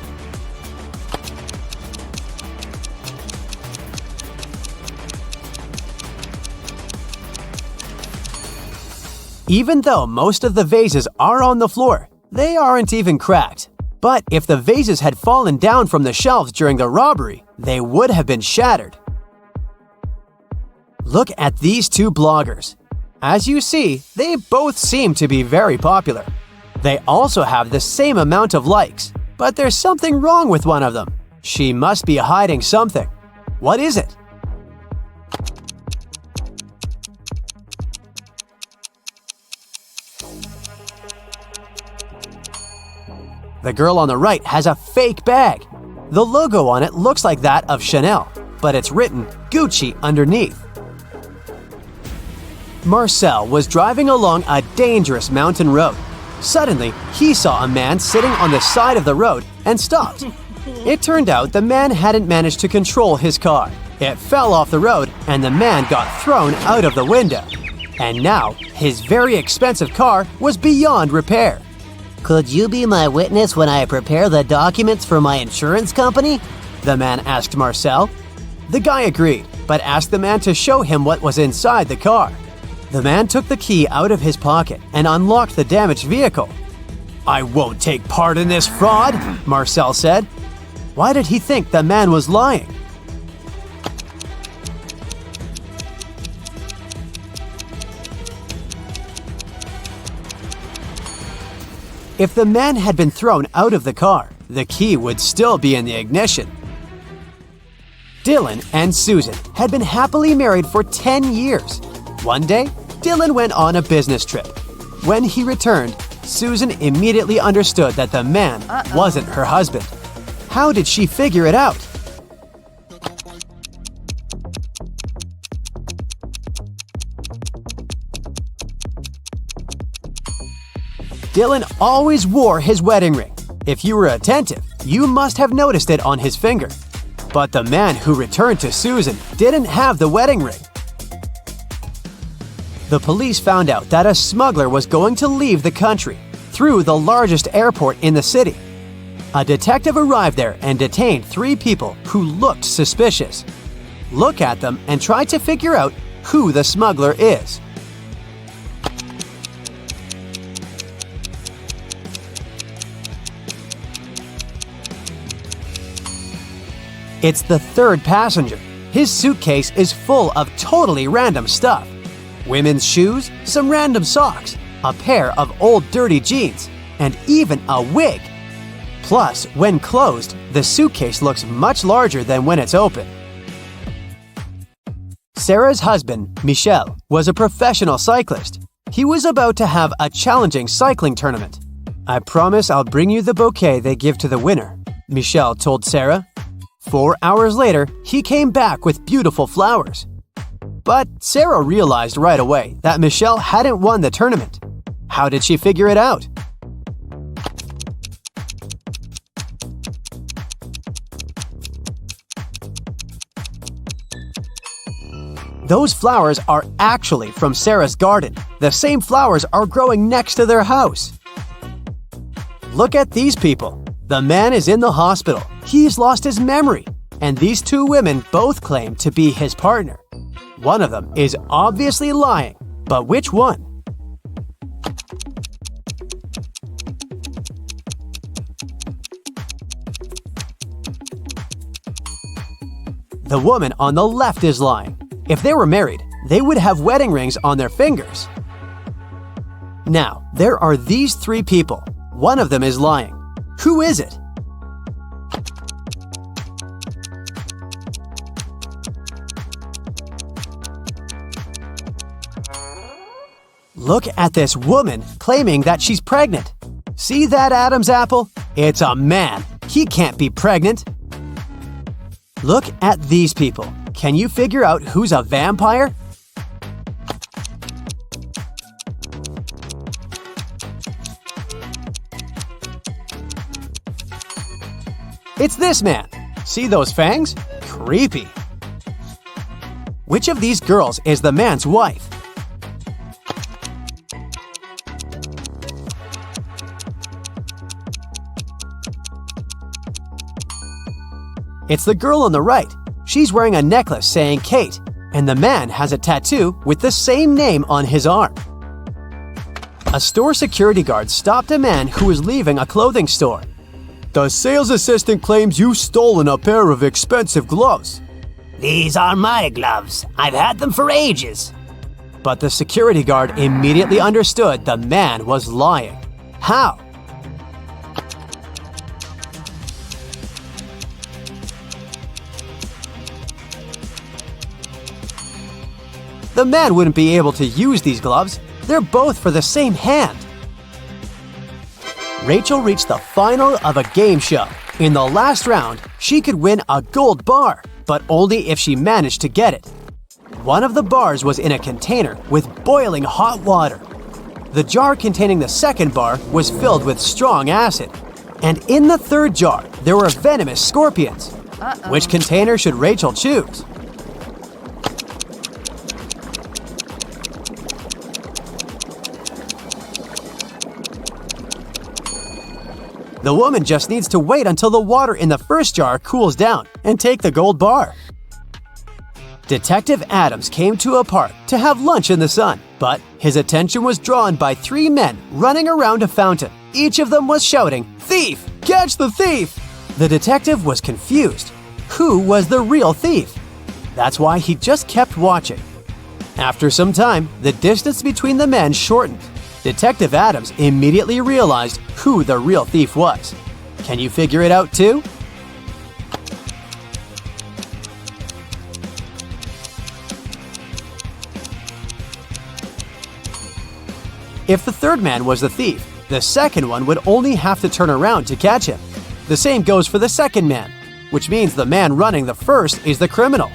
Even though most of the vases are on the floor, they aren't even cracked. But if the vases had fallen down from the shelves during the robbery, they would have been shattered. Look at these 2 bloggers. As you see, they both seem to be very popular. They also have the same amount of likes, but there's something wrong with one of them. She must be hiding something. What is it? The girl on the right has a fake bag. The logo on it looks like that of Chanel, but it's written Gucci underneath. Marcel was driving along a dangerous mountain road. Suddenly, he saw a man sitting on the side of the road and stopped. It turned out the man hadn't managed to control his car. It fell off the road and the man got thrown out of the window. And now, his very expensive car was beyond repair. Could you be my witness when I prepare the documents for my insurance company? The man asked Marcel. The guy agreed, but asked the man to show him what was inside the car. The man took the key out of his pocket and unlocked the damaged vehicle. "I won't take part in this fraud," Marcel said. Why did he think the man was lying? If the man had been thrown out of the car, the key would still be in the ignition. Dylan and Susan had been happily married for 10 years. One day, Dylan went on a business trip. When he returned, Susan immediately understood that the man wasn't her husband. How did she figure it out? Dylan always wore his wedding ring. If you were attentive, you must have noticed it on his finger. But the man who returned to Susan didn't have the wedding ring. The police found out that a smuggler was going to leave the country through the largest airport in the city. A detective arrived there and detained 3 people who looked suspicious. Look at them and try to figure out who the smuggler is. It's the 3rd passenger. His suitcase is full of totally random stuff. women's shoes, some random socks, a pair of old dirty jeans, and even a wig. Plus, when closed, the suitcase looks much larger than when it's open. Sarah's husband, Michel, was a professional cyclist. He was about to have a challenging cycling tournament. "I promise I'll bring you the bouquet they give to the winner," Michel told Sarah. 4 hours later, he came back with beautiful flowers. But Sarah realized right away that Michel hadn't won the tournament. How did she figure it out? Those flowers are actually from Sarah's garden. The same flowers are growing next to their house. Look at these people. The man is in the hospital. He's lost his memory. And these two women both claim to be his partner. One of them is obviously lying, but which one? The woman on the left is lying. If they were married, they would have wedding rings on their fingers. Now, there are these three people. One of them is lying. Who is it? Look at this woman claiming that she's pregnant. See that Adam's apple? It's a man. He can't be pregnant. Look at these people. Can you figure out who's a vampire? It's this man. See those fangs? Creepy. Which of these girls is the man's wife? It's the girl on the right. She's wearing a necklace saying Kate, and the man has a tattoo with the same name on his arm. A store security guard stopped a man who was leaving a clothing store. "The sales assistant claims you've stolen a pair of expensive gloves." These are my gloves. I've had them for ages. But the security guard immediately understood the man was lying. How? The man wouldn't be able to use these gloves. They're both for the same hand. Rachel reached the final of a game show. In the last round, she could win a gold bar, but only if she managed to get it. One of the bars was in a container with boiling hot water. The jar containing the second bar was filled with strong acid. And in the third jar, there were venomous scorpions. Which container should Rachel choose? The woman just needs to wait until the water in the first jar cools down and take the gold bar. Detective Adams came to a park to have lunch in the sun, but his attention was drawn by three men running around a fountain. Each of them was shouting, "Thief! Catch the thief!" The detective was confused. Who was the real thief? That's why he just kept watching. After some time, the distance between the men shortened. Detective Adams immediately realized who the real thief was. Can you figure it out too? If the third man was the thief, the second one would only have to turn around to catch him. The same goes for the second man, which means the man running the first is the criminal.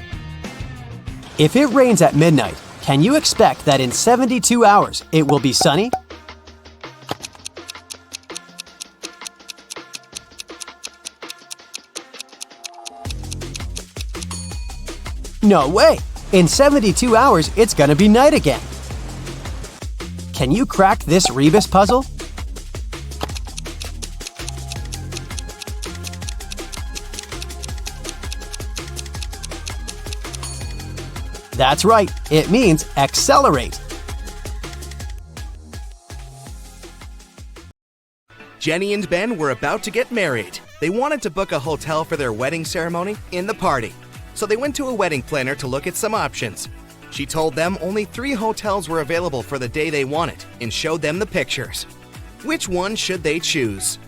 If it rains at midnight, can you expect that in 72 hours it will be sunny? No way! In 72 hours, it's gonna be night again. Can you crack this rebus puzzle? That's right, it means accelerate. Jenny and Ben were about to get married. They wanted to book a hotel for their wedding ceremony in the party. So they went to a wedding planner to look at some options. She told them only 3 hotels were available for the day they wanted and showed them the pictures. Which one should they choose?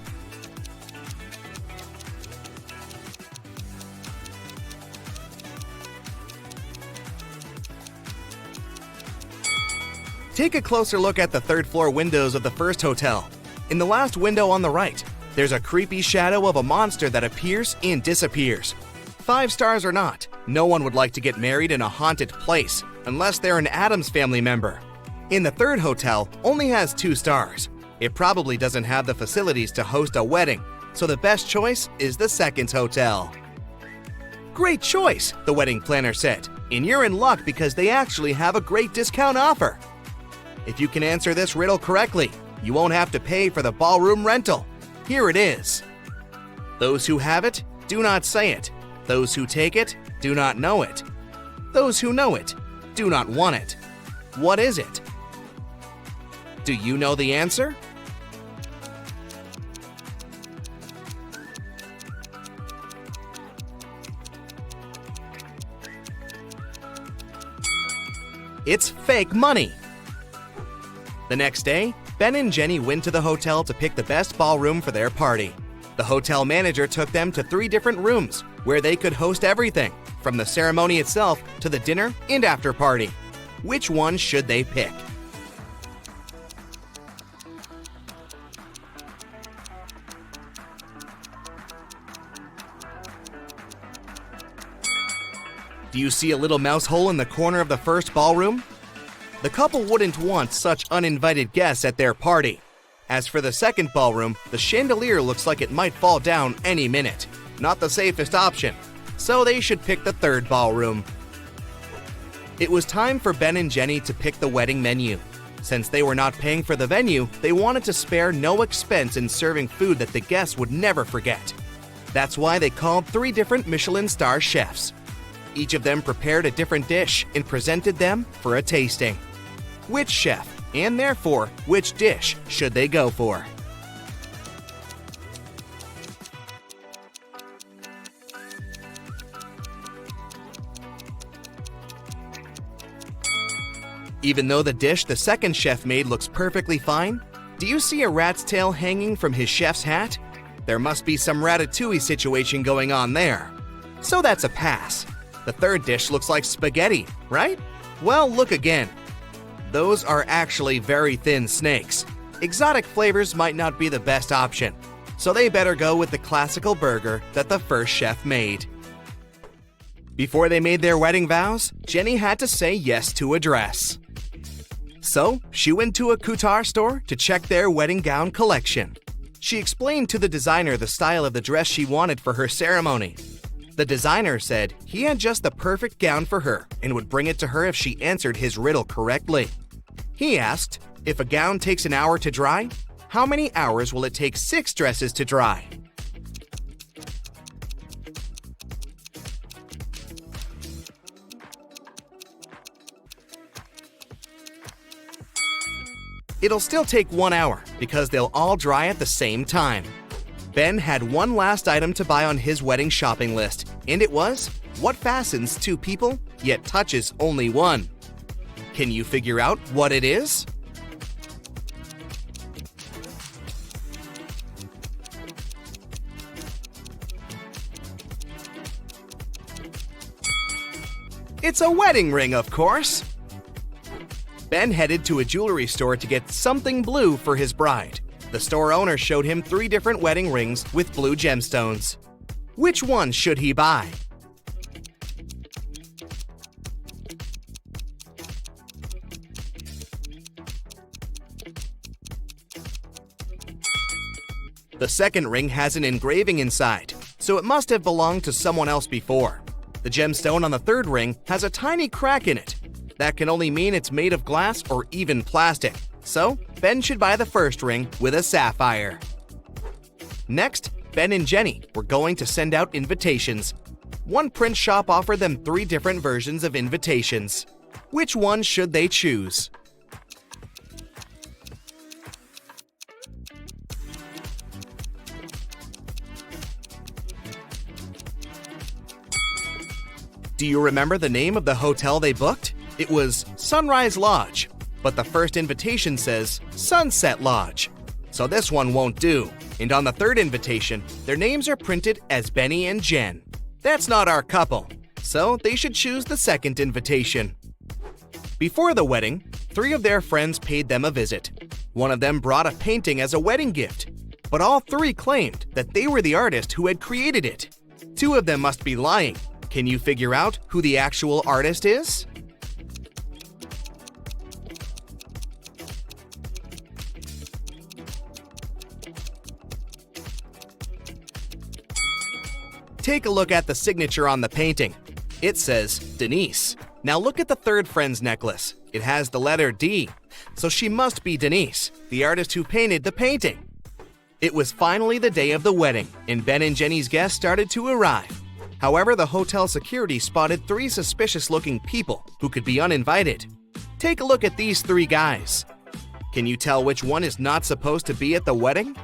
Take a closer look at the 3rd floor windows of the first hotel. In the last window on the right, there's a creepy shadow of a monster that appears and disappears. 5 stars or not, no one would like to get married in a haunted place unless they're an Addams Family member. In the 3rd hotel, only has 2 stars. It probably doesn't have the facilities to host a wedding, so the best choice is the 2nd hotel. Great choice, the wedding planner said, and you're in luck because they actually have a great discount offer. If you can answer this riddle correctly, you won't have to pay for the ballroom rental. Here it is. Those who have it, do not say it. Those who take it, do not know it. Those who know it, do not want it. What is it? Do you know the answer? It's fake money. The next day, Ben and Jenny went to the hotel to pick the best ballroom for their party. The hotel manager took them to 3 different rooms where they could host everything, from the ceremony itself to the dinner and after party. Which one should they pick? Do you see a little mouse hole in the corner of the first ballroom? The couple wouldn't want such uninvited guests at their party. As for the 2nd ballroom, the chandelier looks like it might fall down any minute. Not the safest option, so they should pick the 3rd ballroom. It was time for Ben and Jenny to pick the wedding menu. Since they were not paying for the venue, they wanted to spare no expense in serving food that the guests would never forget. That's why they called 3 different Michelin star chefs. Each of them prepared a different dish and presented them for a tasting. Which chef, and therefore which dish, should they go for? Even though the dish the 2nd chef made looks perfectly fine, do you see a rat's tail hanging from his chef's hat? There must be some ratatouille situation going on there. So that's a pass. The 3rd dish looks like spaghetti, right? Well, look again. Those are actually very thin snakes. Exotic flavors might not be the best option, so they better go with the classical burger that the first chef made. Before they made their wedding vows, Jenny had to say yes to a dress. So, she went to a couture store to check their wedding gown collection. She explained to the designer the style of the dress she wanted for her ceremony. The designer said he had just the perfect gown for her and would bring it to her if she answered his riddle correctly. He asked, if a gown takes an hour to dry, how many hours will it take 6 dresses to dry? It'll still take 1 hour because they'll all dry at the same time. Ben had one last item to buy on his wedding shopping list, and it was what fastens 2 people yet touches only 1. Can you figure out what it is? It's a wedding ring, of course. Ben headed to a jewelry store to get something blue for his bride. The store owner showed him 3 different wedding rings with blue gemstones. Which one should he buy? The 2nd ring has an engraving inside, so it must have belonged to someone else before. The gemstone on the 3rd ring has a tiny crack in it. That can only mean it's made of glass or even plastic. So, Ben should buy the 1st ring with a sapphire. Next, Ben and Jenny were going to send out invitations. One print shop offered them 3 different versions of invitations. Which one should they choose? Do you remember the name of the hotel they booked? It was Sunrise Lodge, but the first invitation says Sunset Lodge. So this one won't do. And on the third invitation, their names are printed as Benny and Jen. That's not our couple, so they should choose the second invitation. Before the wedding, 3 of their friends paid them a visit. One of them brought a painting as a wedding gift, but all 3 claimed that they were the artist who had created it. 2 of them must be lying. Can you figure out who the actual artist is? Take a look at the signature on the painting. It says Denise. Now look at the third friend's necklace. It has the letter D, so she must be Denise, the artist who painted the painting. It was finally the day of the wedding, and Ben and Jenny's guests started to arrive. However, the hotel security spotted 3 suspicious-looking people who could be uninvited. Take a look at these 3 guys. Can you tell which one is not supposed to be at the wedding?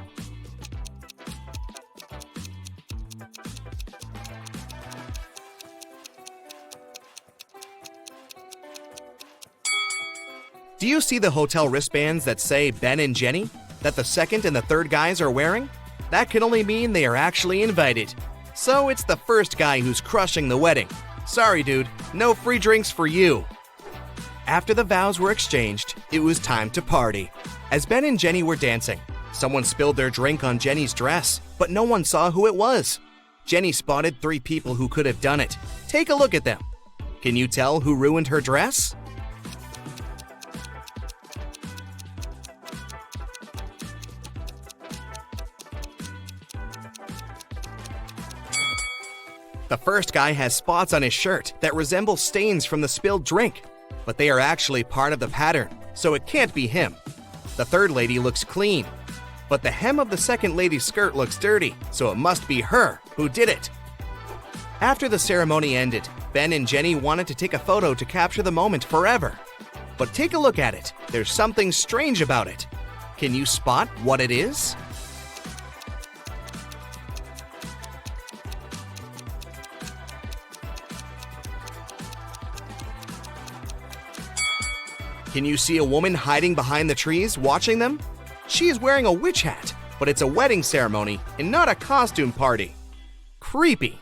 Do you see the hotel wristbands that say Ben and Jenny, that the second and the third guys are wearing? That can only mean they are actually invited. So it's the first guy who's crushing the wedding. Sorry, dude, no free drinks for you. After the vows were exchanged, it was time to party. As Ben and Jenny were dancing, someone spilled their drink on Jenny's dress, but no one saw who it was. Jenny spotted 3 people who could have done it. Take a look at them. Can you tell who ruined her dress? The first guy has spots on his shirt that resemble stains from the spilled drink, but they are actually part of the pattern, so it can't be him. The third lady looks clean, but the hem of the second lady's skirt looks dirty, so it must be her who did it. After the ceremony ended, Ben and Jenny wanted to take a photo to capture the moment forever. But take a look at it. There's something strange about it. Can you spot what it is? Can you see a woman hiding behind the trees watching them? She is wearing a witch hat, but it's a wedding ceremony and not a costume party. Creepy.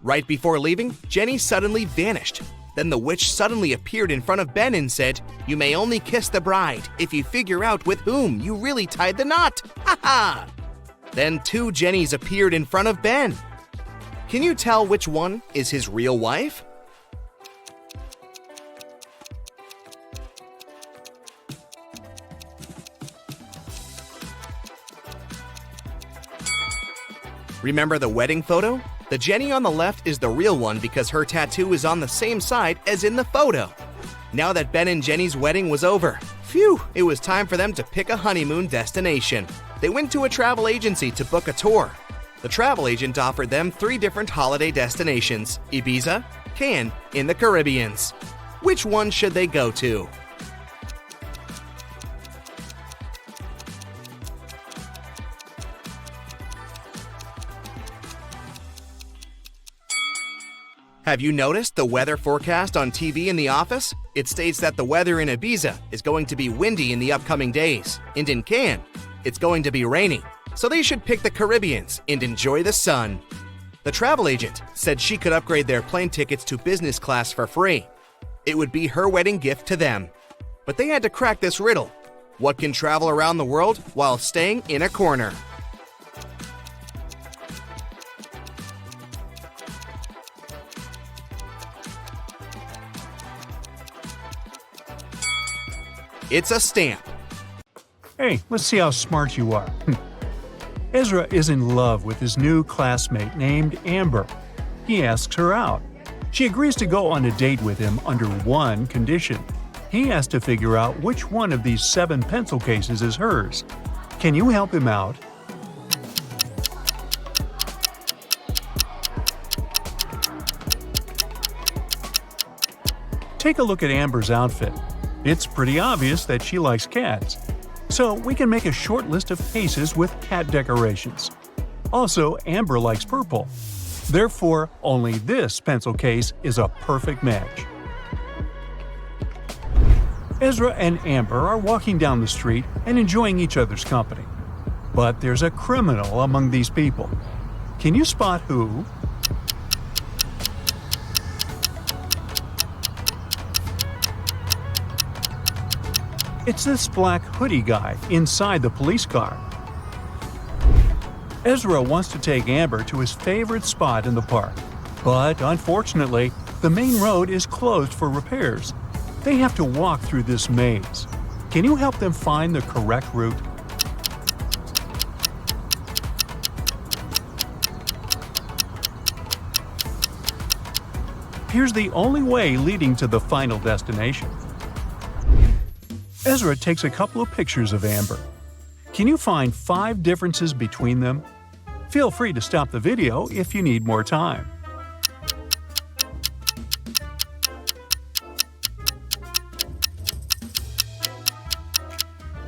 Right before leaving, Jenny suddenly vanished. Then the witch suddenly appeared in front of Ben and said, "You may only kiss the bride if you figure out with whom you really tied the knot. Ha ha!" Then 2 Jennys appeared in front of Ben. Can you tell which one is his real wife? Remember the wedding photo? The Jenny on the left is the real one because her tattoo is on the same side as in the photo. Now that Ben and Jenny's wedding was over, phew, it was time for them to pick a honeymoon destination. They went to a travel agency to book a tour. The travel agent offered them 3 different holiday destinations: Ibiza, Cannes, in the Caribbean. Which one should they go to? Have you noticed the weather forecast on TV in the office? It states that the weather in Ibiza is going to be windy in the upcoming days, and in Cannes, it's going to be rainy. So they should pick the Caribbean and enjoy the sun. The travel agent said she could upgrade their plane tickets to business class for free. It would be her wedding gift to them. But they had to crack this riddle. What can travel around the world while staying in a corner? It's a stamp. Hey, let's see how smart you are. Ezra is in love with his new classmate named Amber. He asks her out. She agrees to go on a date with him under one condition. He has to figure out which one of these 7 pencil cases is hers. Can you help him out? Take a look at Amber's outfit. It's pretty obvious that she likes cats. So we can make a short list of cases with cat decorations. Also, Amber likes purple. Therefore, only this pencil case is a perfect match. Ezra and Amber are walking down the street and enjoying each other's company. But there's a criminal among these people. Can you spot who? It's this black hoodie guy inside the police car. Ezra wants to take Amber to his favorite spot in the park, but unfortunately, the main road is closed for repairs. They have to walk through this maze. Can you help them find the correct route? Here's the only way leading to the final destination. Ezra takes a couple of pictures of Amber. Can you find 5 differences between them? Feel free to stop the video if you need more time.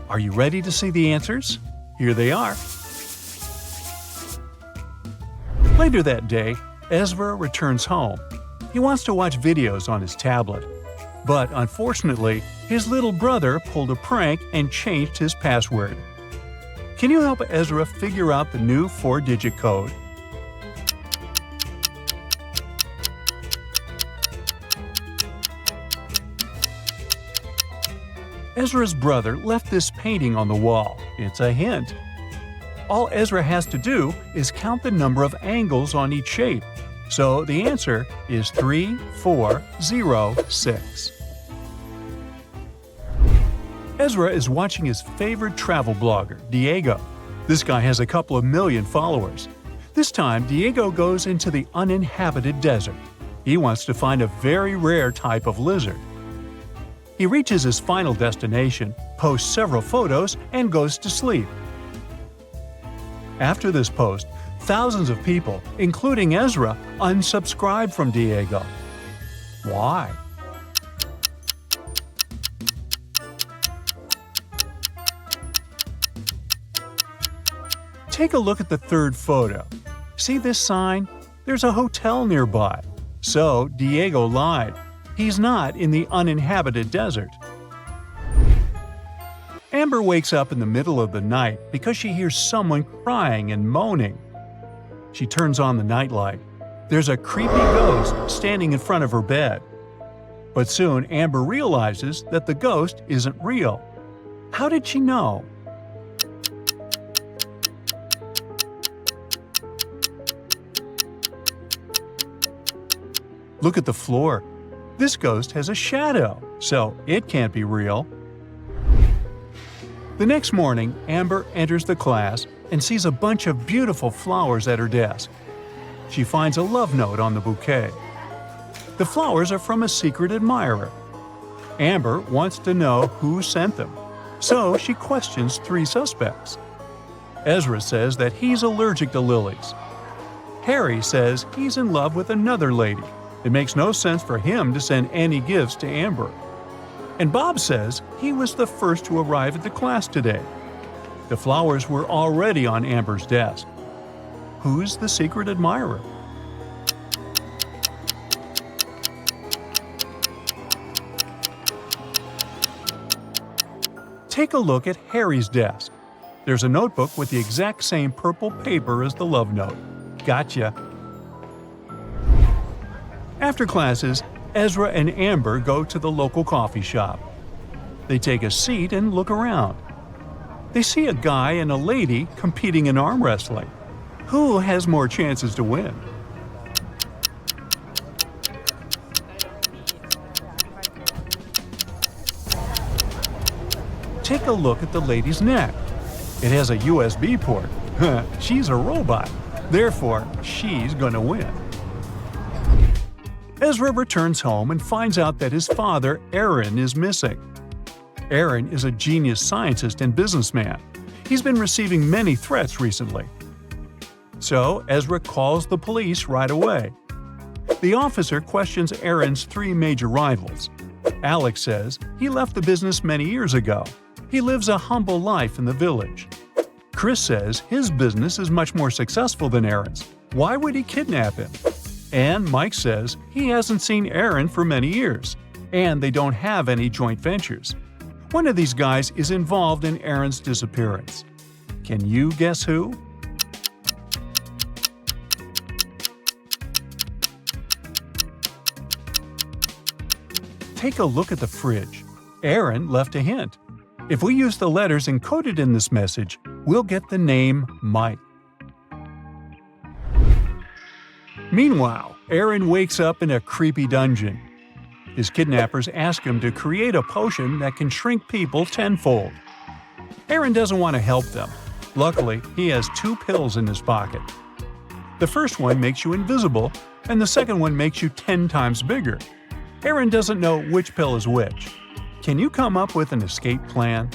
Are you ready to see the answers? Here they are. Later that day, Ezra returns home. He wants to watch videos on his tablet. But unfortunately, his little brother pulled a prank and changed his password. Can you help Ezra figure out the new 4-digit code? Ezra's brother left this painting on the wall. It's a hint. All Ezra has to do is count the number of angles on each shape. So the answer is 3406. Ezra is watching his favorite travel blogger, Diego. This guy has a couple of million followers. This time, Diego goes into the uninhabited desert. He wants to find a very rare type of lizard. He reaches his final destination, posts several photos, and goes to sleep. After this post, thousands of people, including Ezra, unsubscribe from Diego. Why? Take a look at the third photo. See this sign? There's a hotel nearby. So Diego lied. He's not in the uninhabited desert. Amber wakes up in the middle of the night because she hears someone crying and moaning. She turns on the nightlight. There's a creepy ghost standing in front of her bed. But soon Amber realizes that the ghost isn't real. How did she know? Look at the floor. This ghost has a shadow, so it can't be real. The next morning, Amber enters the class and sees a bunch of beautiful flowers at her desk. She finds a love note on the bouquet. The flowers are from a secret admirer. Amber wants to know who sent them, so she questions 3 suspects. Ezra says that he's allergic to lilies. Harry says he's in love with another lady. It makes no sense for him to send any gifts to Amber. And Bob says he was the first to arrive at the class today. The flowers were already on Amber's desk. Who's the secret admirer? Take a look at Harry's desk. There's a notebook with the exact same purple paper as the love note. Gotcha. After classes, Ezra and Amber go to the local coffee shop. They take a seat and look around. They see a guy and a lady competing in arm wrestling. Who has more chances to win? Take a look at the lady's neck. It has a USB port. She's a robot. Therefore, she's gonna win. Ezra returns home and finds out that his father, Aaron, is missing. Aaron is a genius scientist and businessman. He's been receiving many threats recently. So Ezra calls the police right away. The officer questions Aaron's 3 major rivals. Alex says he left the business many years ago. He lives a humble life in the village. Chris says his business is much more successful than Aaron's. Why would he kidnap him? And Mike says he hasn't seen Aaron for many years, and they don't have any joint ventures. One of these guys is involved in Aaron's disappearance. Can you guess who? Take a look at the fridge. Aaron left a hint. If we use the letters encoded in this message, we'll get the name Mike. Meanwhile, Aaron wakes up in a creepy dungeon. His kidnappers ask him to create a potion that can shrink people tenfold. Aaron doesn't want to help them. Luckily, he has 2 pills in his pocket. The first one makes you invisible, and the second one makes you 10 times bigger. Aaron doesn't know which pill is which. Can you come up with an escape plan?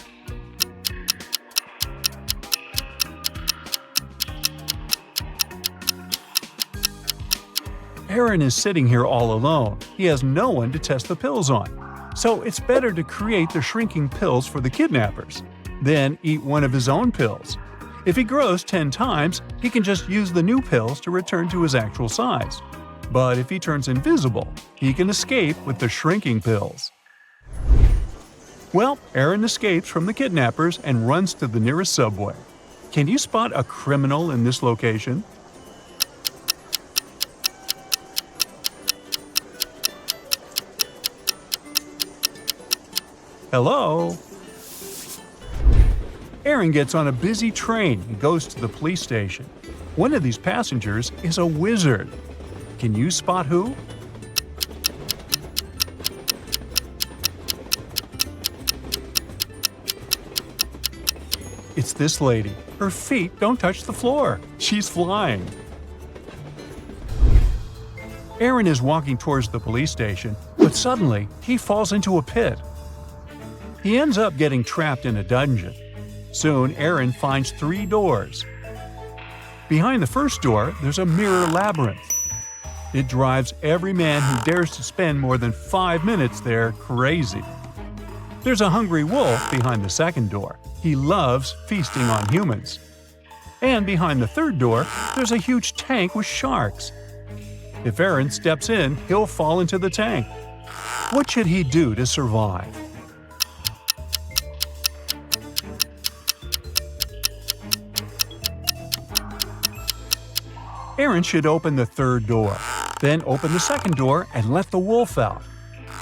Aaron is sitting here all alone. He has no one to test the pills on. So it's better to create the shrinking pills for the kidnappers. Then eat one of his own pills. If he grows 10 times, he can just use the new pills to return to his actual size. But if he turns invisible, he can escape with the shrinking pills. Well, Aaron escapes from the kidnappers and runs to the nearest subway. Can you spot a criminal in this location? Hello? Aaron gets on a busy train and goes to the police station. One of these passengers is a wizard. Can you spot who? It's this lady. Her feet don't touch the floor. She's flying. Aaron is walking towards the police station, but suddenly he falls into a pit. He ends up getting trapped in a dungeon. Soon, Aaron finds 3 doors. Behind the first door, there's a mirror labyrinth. It drives every man who dares to spend more than 5 minutes there crazy. There's a hungry wolf behind the second door. He loves feasting on humans. And behind the third door, there's a huge tank with sharks. If Aaron steps in, he'll fall into the tank. What should he do to survive? Aaron should open the third door, then open the second door and let the wolf out.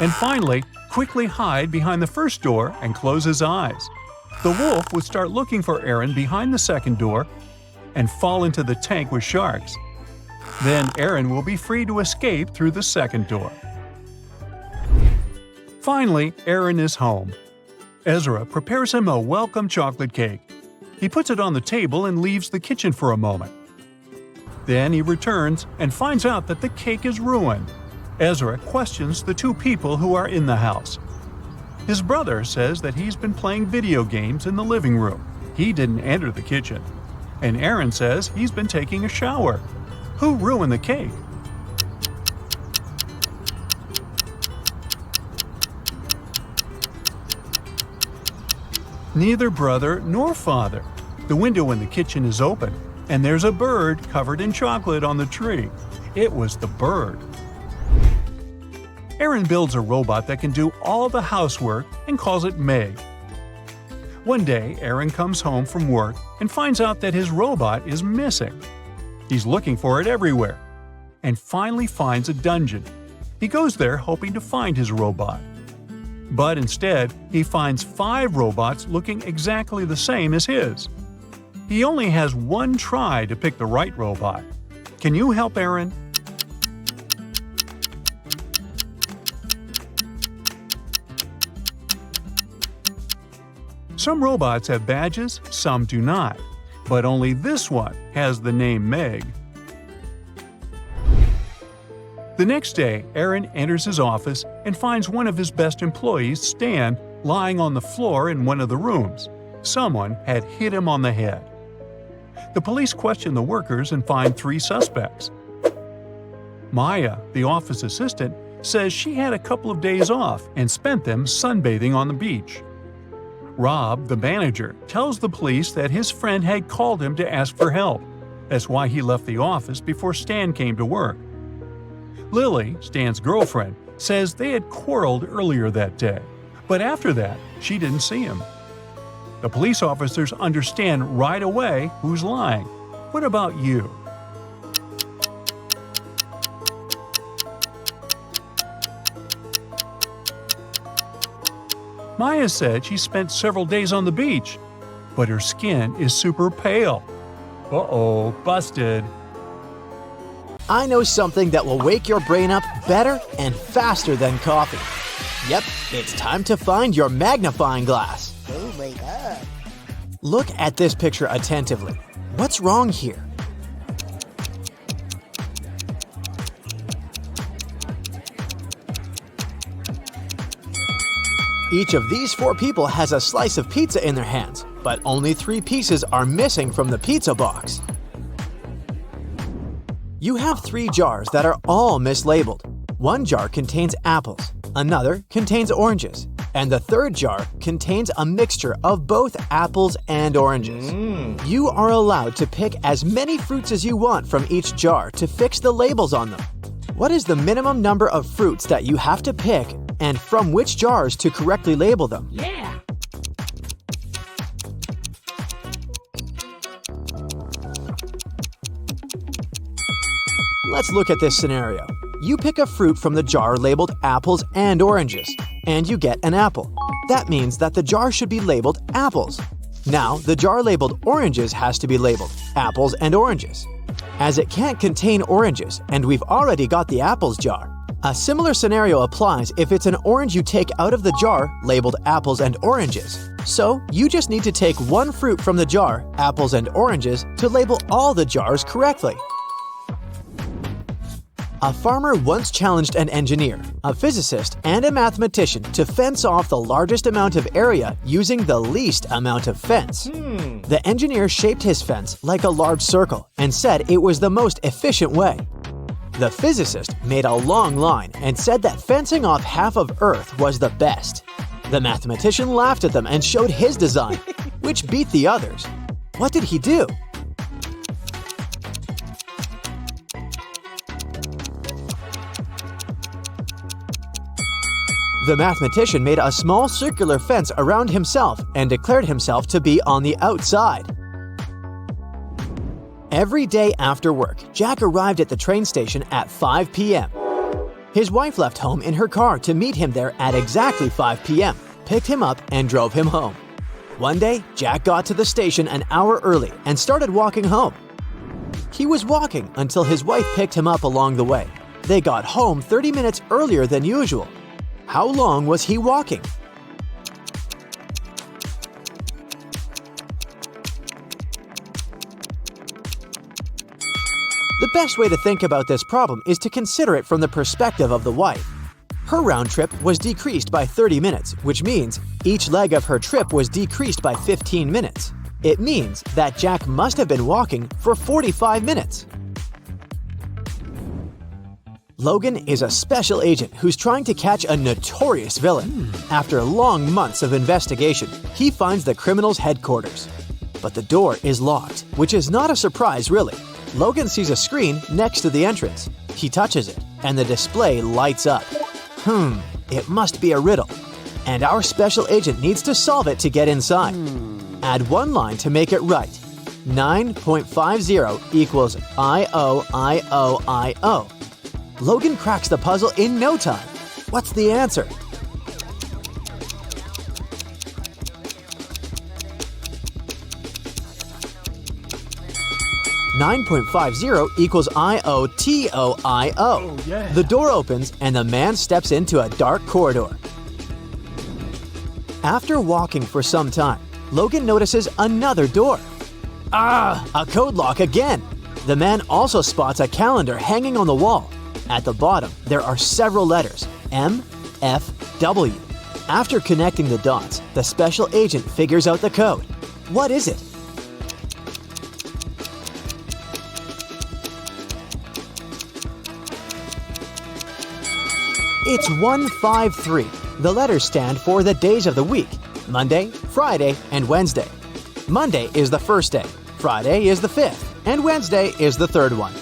And finally, quickly hide behind the first door and close his eyes. The wolf would start looking for Aaron behind the second door and fall into the tank with sharks. Then Aaron will be free to escape through the second door. Finally, Aaron is home. Ezra prepares him a welcome chocolate cake. He puts it on the table and leaves the kitchen for a moment. Then he returns and finds out that the cake is ruined. Ezra questions the 2 people who are in the house. His brother says that he's been playing video games in the living room. He didn't enter the kitchen. And Aaron says he's been taking a shower. Who ruined the cake? Neither brother nor father. The window in the kitchen is open, and there's a bird covered in chocolate on the tree. It was the bird. Aaron builds a robot that can do all the housework and calls it Meg. One day, Aaron comes home from work and finds out that his robot is missing. He's looking for it everywhere, and finally finds a dungeon. He goes there hoping to find his robot. But instead, he finds 5 robots looking exactly the same as his. He only has 1 try to pick the right robot. Can you help Aaron? Some robots have badges, some do not. But only this one has the name Meg. The next day, Aaron enters his office and finds one of his best employees, Stan, lying on the floor in one of the rooms. Someone had hit him on the head. The police question the workers and find 3 suspects. Maya, the office assistant, says she had a couple of days off and spent them sunbathing on the beach. Rob, the manager, tells the police that his friend had called him to ask for help. That's why he left the office before Stan came to work. Lily, Stan's girlfriend, says they had quarreled earlier that day. But after that, She didn't see him. The police officers understand right away who's lying. What about you? Maya said she spent several days on the beach, but her skin is super pale. Uh-oh, busted. I know something that will wake your brain up better and faster than coffee. Yep, it's time to find your magnifying glass. Oh my god. Look at this picture attentively. What's wrong here? Each of these 4 people has a slice of pizza in their hands, but only 3 pieces are missing from the pizza box. You have 3 jars that are all mislabeled. One jar contains apples, another contains oranges, and the third jar contains a mixture of both apples and oranges. You are allowed to pick as many fruits as you want from each jar to fix the labels on them. What is the minimum number of fruits that you have to pick and from which jars to correctly label them? Yeah. Let's look at this scenario. You pick a fruit from the jar labeled apples and oranges, and you get an apple. That means that the jar should be labeled apples. Now, the jar labeled oranges has to be labeled apples and oranges. As it can't contain oranges, and we've already got the apples jar, a similar scenario applies if it's an orange you take out of the jar labeled apples and oranges. So, you just need to take one fruit from the jar, apples and oranges, to label all the jars correctly. A farmer once challenged an engineer, a physicist, and a mathematician to fence off the largest amount of area using the least amount of fence. The engineer shaped his fence like a large circle and said it was the most efficient way. The physicist made a long line and said that fencing off half of Earth was the best. The mathematician laughed at them and showed his design, which beat the others. What did he do? The mathematician made a small circular fence around himself and declared himself to be on the outside. Every day after work, Jack arrived at the train station at 5 p.m. His wife left home in her car to meet him there at exactly 5 p.m., picked him up, and drove him home. One day, Jack got to the station an hour early and started walking home. He was walking until his wife picked him up along the way. They got home 30 minutes earlier than usual. How long was he walking? The best way to think about this problem is to consider it from the perspective of the wife. Her round trip was decreased by 30 minutes, which means each leg of her trip was decreased by 15 minutes. It means that Jack must have been walking for 45 minutes. Logan is a special agent who's trying to catch a notorious villain. After long months of investigation, he finds the criminal's headquarters. But the door is locked, which is not a surprise really. Logan sees a screen next to the entrance. He touches it, and the display lights up. It must be a riddle. And our special agent needs to solve it to get inside. Add one line to make it right. 9.50 equals IOIOIO. Logan cracks the puzzle in no time. What's the answer? $9.50 equals IOTOIO. The door opens and the man steps into a dark corridor. After walking for some time, Logan notices another door. A code lock again. The man also spots a calendar hanging on the wall. At the bottom, there are several letters, M, F, W. After connecting the dots, the special agent figures out the code. What is it? It's 153. The letters stand for the days of the week: Monday, Friday, and Wednesday. Monday is the first day, Friday is the fifth, and Wednesday is the third one.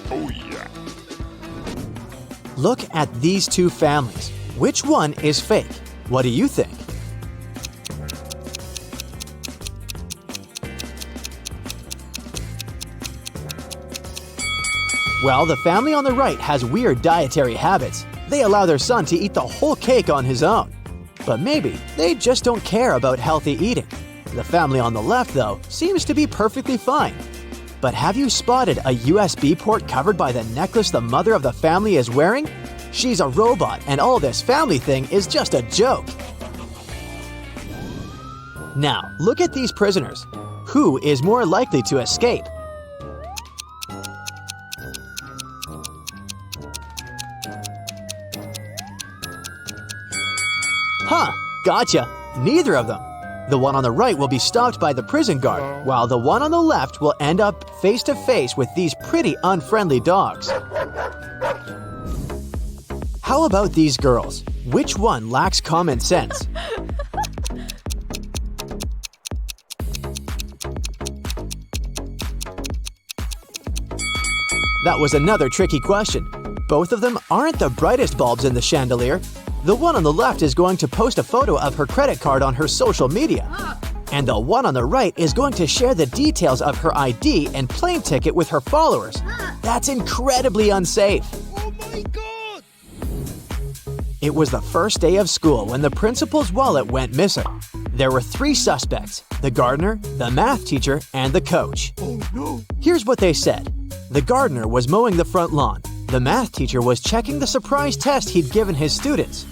Look at these two families. Which one is fake? What do you think? Well, the family on the right has weird dietary habits. They allow their son to eat the whole cake on his own. But maybe they just don't care about healthy eating. The family on the left, though, seems to be perfectly fine. But have you spotted a USB port covered by the necklace the mother of the family is wearing? She's a robot, and all this family thing is just a joke. Now, look at these prisoners. Who is more likely to escape? Huh, gotcha. Neither of them. The one on the right will be stopped by the prison guard, while the one on the left will end up face to face with these pretty unfriendly dogs. How about these girls? Which one lacks common sense? That was another tricky question. Both of them aren't the brightest bulbs in the chandelier. The one on the left is going to post a photo of her credit card on her social media. And the one on the right is going to share the details of her ID and plane ticket with her followers. That's incredibly unsafe. Oh my god! It was the first day of school when the principal's wallet went missing. There were 3 suspects: the gardener, the math teacher, and the coach. Oh no! Here's what they said. The gardener was mowing the front lawn. The math teacher was checking the surprise test he'd given his students.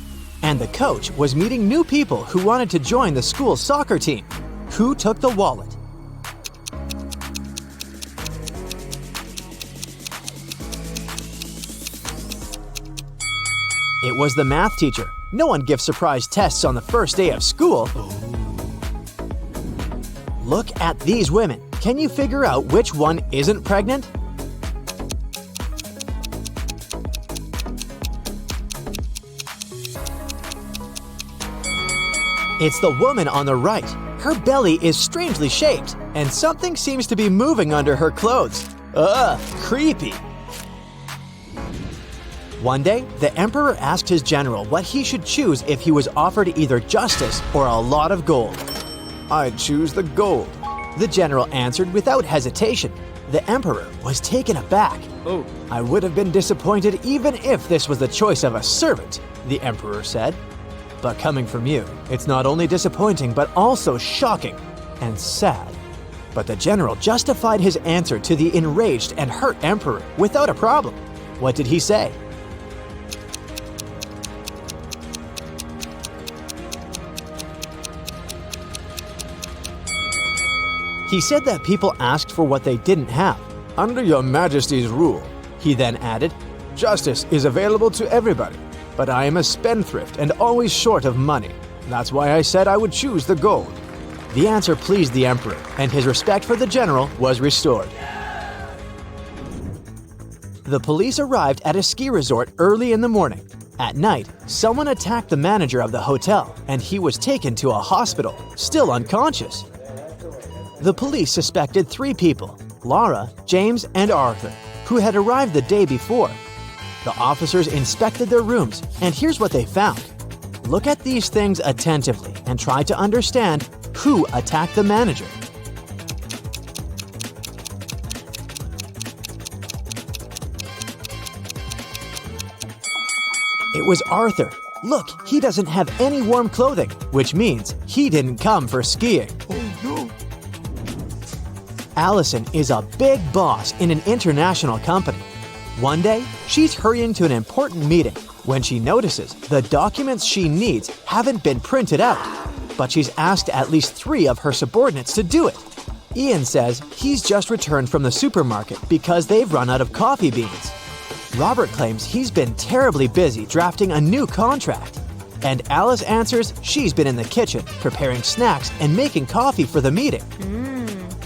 And the coach was meeting new people who wanted to join the school's soccer team. Who took the wallet? It was the math teacher. No one gives surprise tests on the first day of school. Look at these women. Can you figure out which one isn't pregnant? It's the woman on the right. Her belly is strangely shaped, and something seems to be moving under her clothes. Ugh, creepy. One day, the emperor asked his general what he should choose if he was offered either justice or a lot of gold. "I'd choose the gold," the general answered without hesitation. The emperor was taken aback. Oh. "I would have been disappointed even if this was the choice of a servant," the emperor said. "But coming from you, it's not only disappointing but also shocking and sad." But the general justified his answer to the enraged and hurt emperor without a problem. What did he say? He said that people asked for what they didn't have. "Under your majesty's rule," he then added, "justice is available to everybody. But I am a spendthrift and always short of money. That's why I said I would choose the gold." The answer pleased the emperor, and his respect for the general was restored. The police arrived at a ski resort early in the morning. At night, someone attacked the manager of the hotel, and he was taken to a hospital, still unconscious. The police suspected 3 people: Laura, James, and Arthur, who had arrived the day before. The officers inspected their rooms, and here's what they found. Look at these things attentively and try to understand who attacked the manager. It was Arthur. Look, he doesn't have any warm clothing, which means he didn't come for skiing. Oh no! Allison is a big boss in an international company. One day, she's hurrying to an important meeting when she notices the documents she needs haven't been printed out, but she's asked at least 3 of her subordinates to do it. Ian says he's just returned from the supermarket because they've run out of coffee beans. Robert claims he's been terribly busy drafting a new contract. And Alice answers she's been in the kitchen preparing snacks and making coffee for the meeting.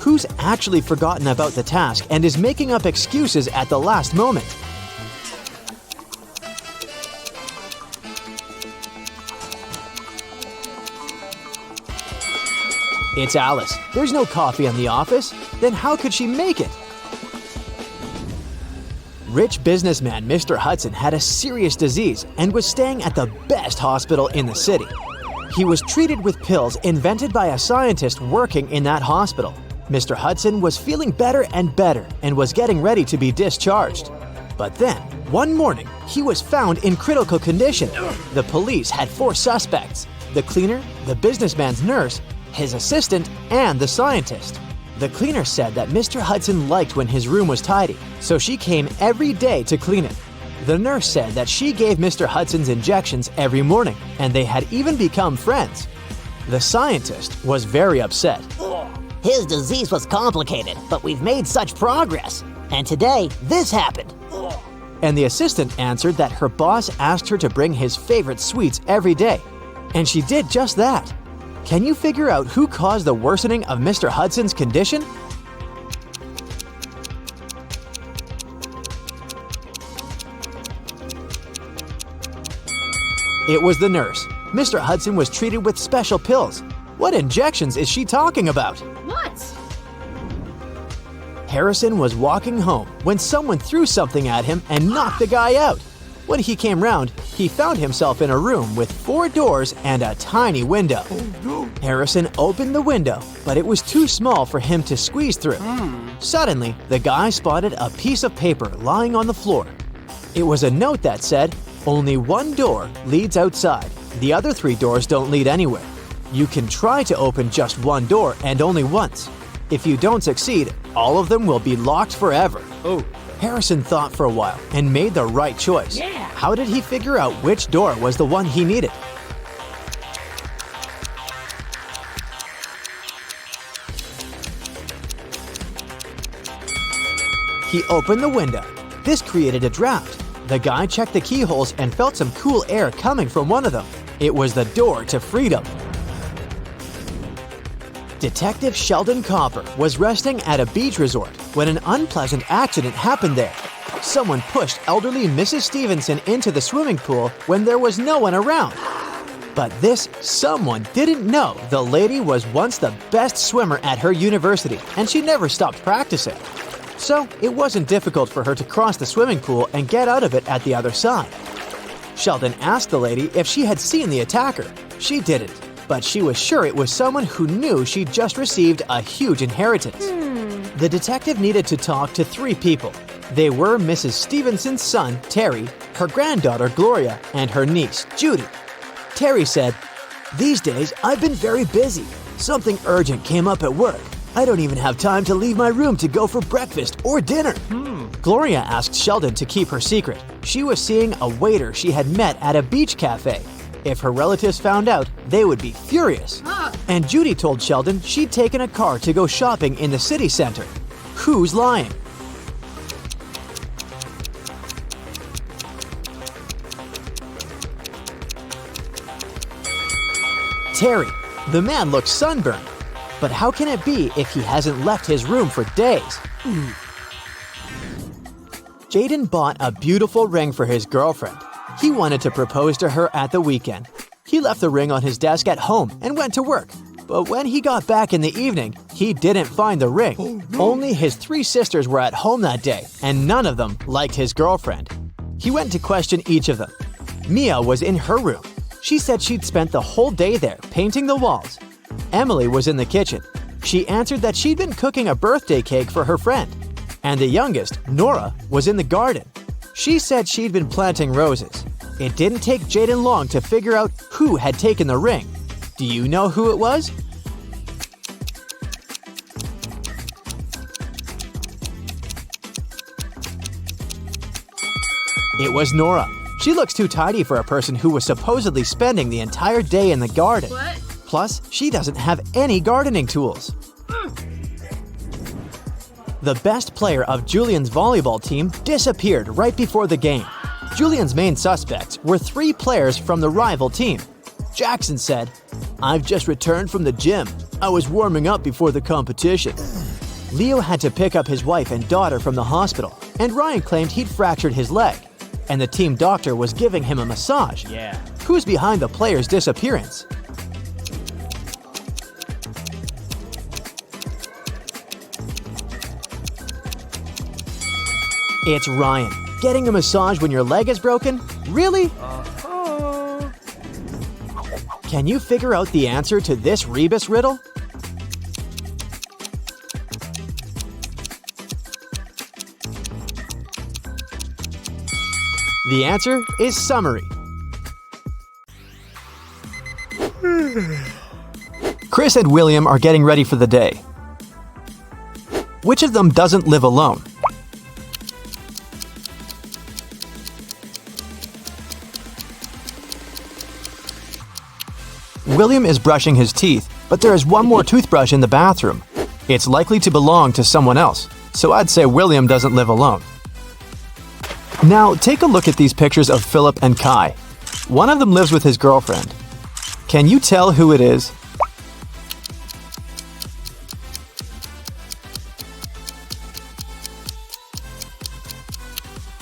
Who's actually forgotten about the task and is making up excuses at the last moment? It's Alice. There's no coffee in the office. Then how could she make it? Rich businessman Mr. Hudson had a serious disease and was staying at the best hospital in the city. He was treated with pills invented by a scientist working in that hospital. Mr. Hudson was feeling better and better and was getting ready to be discharged. But then, one morning, he was found in critical condition. The police had 4 suspects: the cleaner, the businessman's nurse, his assistant, and the scientist. The cleaner said that Mr. Hudson liked when his room was tidy, so she came every day to clean it. The nurse said that she gave Mr. Hudson's injections every morning, and they had even become friends. The scientist was very upset. His disease was complicated, but we've made such progress. And today, this happened. And the assistant answered that her boss asked her to bring his favorite sweets every day. And she did just that. Can you figure out who caused the worsening of Mr. Hudson's condition? It was the nurse. Mr. Hudson was treated with special pills. What injections is she talking about? What? Harrison was walking home when someone threw something at him and knocked the guy out. When he came round, he found himself in a room with 4 doors and a tiny window. Harrison opened the window, but it was too small for him to squeeze through. Suddenly, the guy spotted a piece of paper lying on the floor. It was a note that said, "Only one door leads outside. The other 3 doors don't lead anywhere. You can try to open just one door and only once. If you don't succeed, all of them will be locked forever." Harrison thought for a while and made the right choice. How did he figure out which door was the one he needed? He opened the window. This created a draft. The guy checked the keyholes and felt some cool air coming from one of them. It was the door to freedom. Detective Sheldon Copper was resting at a beach resort when an unpleasant accident happened there. Someone pushed elderly Mrs. Stevenson into the swimming pool when there was no one around. But this someone didn't know the lady was once the best swimmer at her university, and she never stopped practicing. So it wasn't difficult for her to cross the swimming pool and get out of it at the other side. Sheldon asked the lady if she had seen the attacker. She didn't, but she was sure it was someone who knew she'd just received a huge inheritance. The detective needed to talk to 3 people. They were Mrs. Stevenson's son, Terry, her granddaughter, Gloria, and her niece, Judy. Terry said, "These days, I've been very busy. Something urgent came up at work. I don't even have time to leave my room to go for breakfast or dinner." Gloria asked Sheldon to keep her secret. She was seeing a waiter she had met at a beach cafe. If her relatives found out, they would be furious. And Judy told Sheldon she'd taken a car to go shopping in the city center. Who's lying? Terry. The man looks sunburned. But how can it be if he hasn't left his room for days? Jaden bought a beautiful ring for his girlfriend. He wanted to propose to her at the weekend. He left the ring on his desk at home and went to work. But when he got back in the evening, he didn't find the ring. Only his 3 sisters were at home that day, and none of them liked his girlfriend. He went to question each of them. Mia was in her room. She said she'd spent the whole day there painting the walls. Emily was in the kitchen. She answered that she'd been cooking a birthday cake for her friend. And the youngest, Nora, was in the garden. She said she'd been planting roses. It didn't take Jaden long to figure out who had taken the ring. Do you know who it was? It was Nora. She looks too tidy for a person who was supposedly spending the entire day in the garden. What? Plus, she doesn't have any gardening tools. The best player of Julian's volleyball team disappeared right before the game. Julian's main suspects were 3 players from the rival team. Jackson said, "I've just returned from the gym. I was warming up before the competition." Leo had to pick up his wife and daughter from the hospital, and Ryan claimed he'd fractured his leg. And the team doctor was giving him a massage. Who's behind the player's disappearance? It's Ryan. Getting a massage when your leg is broken? Really? Can you figure out the answer to this rebus riddle? The answer is summary. Chris and William are getting ready for the day. Which of them doesn't live alone? William is brushing his teeth, but there is one more toothbrush in the bathroom. It's likely to belong to someone else, so I'd say William doesn't live alone. Now, take a look at these pictures of Philip and Kai. One of them lives with his girlfriend. Can you tell who it is?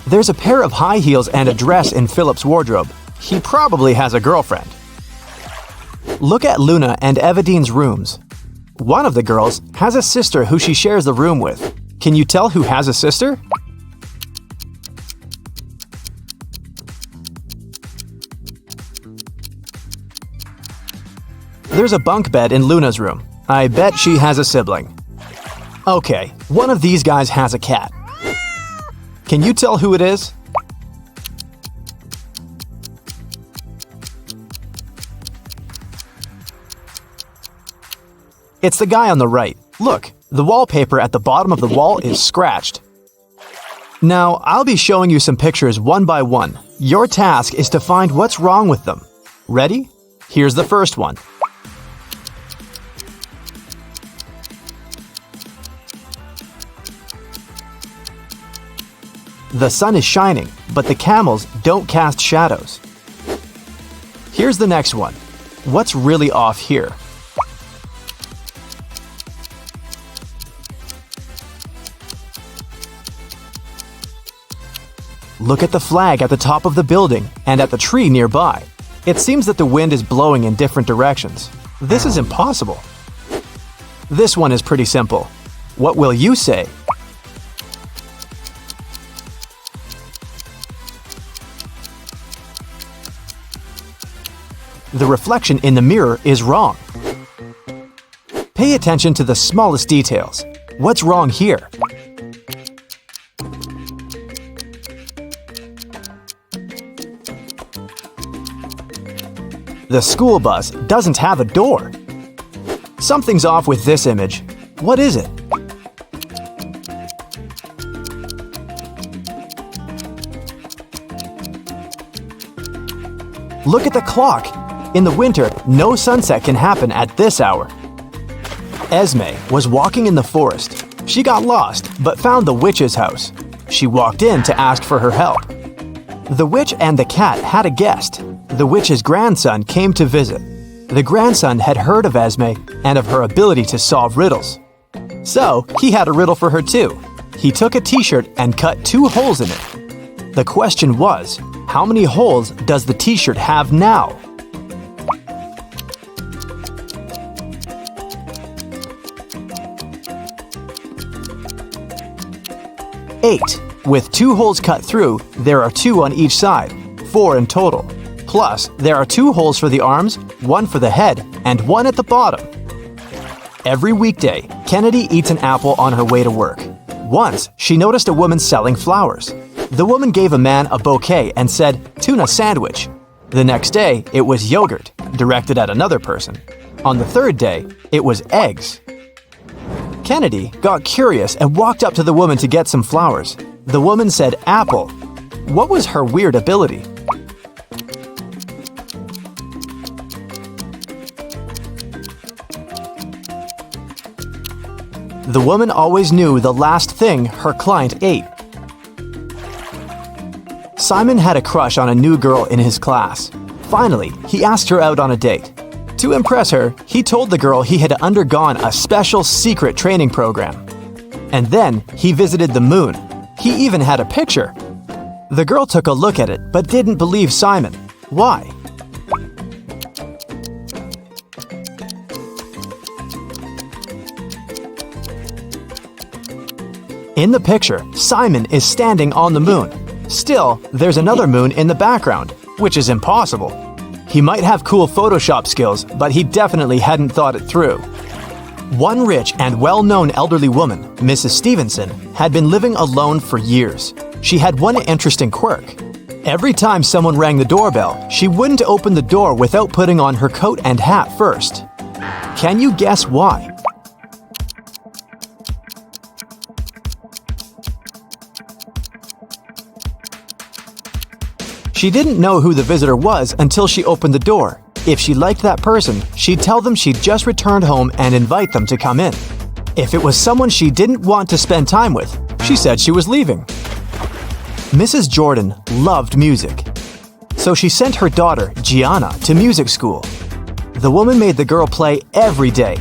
There's a pair of high heels and a dress in Philip's wardrobe. He probably has a girlfriend. Look at Luna and Evadine's rooms. One of the girls has a sister who she shares the room with. Can you tell who has a sister? There's a bunk bed in Luna's room. I bet she has a sibling. Okay, one of these guys has a cat. Can you tell who it is? It's the guy on the right. Look, the wallpaper at the bottom of the wall is scratched. Now, I'll be showing you some pictures one by one. Your task is to find what's wrong with them. Ready? Here's the first one. The sun is shining, but the camels don't cast shadows. Here's the next one. What's really off here? Look at the flag at the top of the building and at the tree nearby. It seems that the wind is blowing in different directions. This is impossible. This one is pretty simple. What will you say? The reflection in the mirror is wrong. Pay attention to the smallest details. What's wrong here? The school bus doesn't have a door. Something's off with this image. What is it? Look at the clock. In the winter, no sunset can happen at this hour. Esme was walking in the forest. She got lost, but found the witch's house. She walked in to ask for her help. The witch and the cat had a guest. The witch's grandson came to visit. The grandson had heard of Esme and of her ability to solve riddles. So, he had a riddle for her too. He took a t-shirt and cut 2 holes in it. The question was, how many holes does the t-shirt have now? Eight. With 2 holes cut through, there are 2 on each side, 4 in total. Plus, there are 2 holes for the arms, 1 for the head, and 1 at the bottom. Every weekday, Kennedy eats an apple on her way to work. Once, she noticed a woman selling flowers. The woman gave a man a bouquet and said, "Tuna sandwich." The next day, it was yogurt, directed at another person. On the 3rd day, it was eggs. Kennedy got curious and walked up to the woman to get some flowers. The woman said apple. What was her weird ability? The woman always knew the last thing her client ate. Simon had a crush on a new girl in his class. Finally, he asked her out on a date. To impress her, he told the girl he had undergone a special secret training program. And then he visited the moon. He even had a picture. The girl took a look at it but didn't believe Simon. Why? In the picture, Simon is standing on the moon. Still, there's another moon in the background, which is impossible. He might have cool Photoshop skills, but he definitely hadn't thought it through. One rich and well-known elderly woman, Mrs. Stevenson, had been living alone for years. She had one interesting quirk. Every time someone rang the doorbell, she wouldn't open the door without putting on her coat and hat first. Can you guess why? She didn't know who the visitor was until she opened the door. If she liked that person, she'd tell them she'd just returned home and invite them to come in. If it was someone she didn't want to spend time with, she said she was leaving. Mrs. Jordan loved music, so she sent her daughter, Gianna, to music school. The woman made the girl play every day.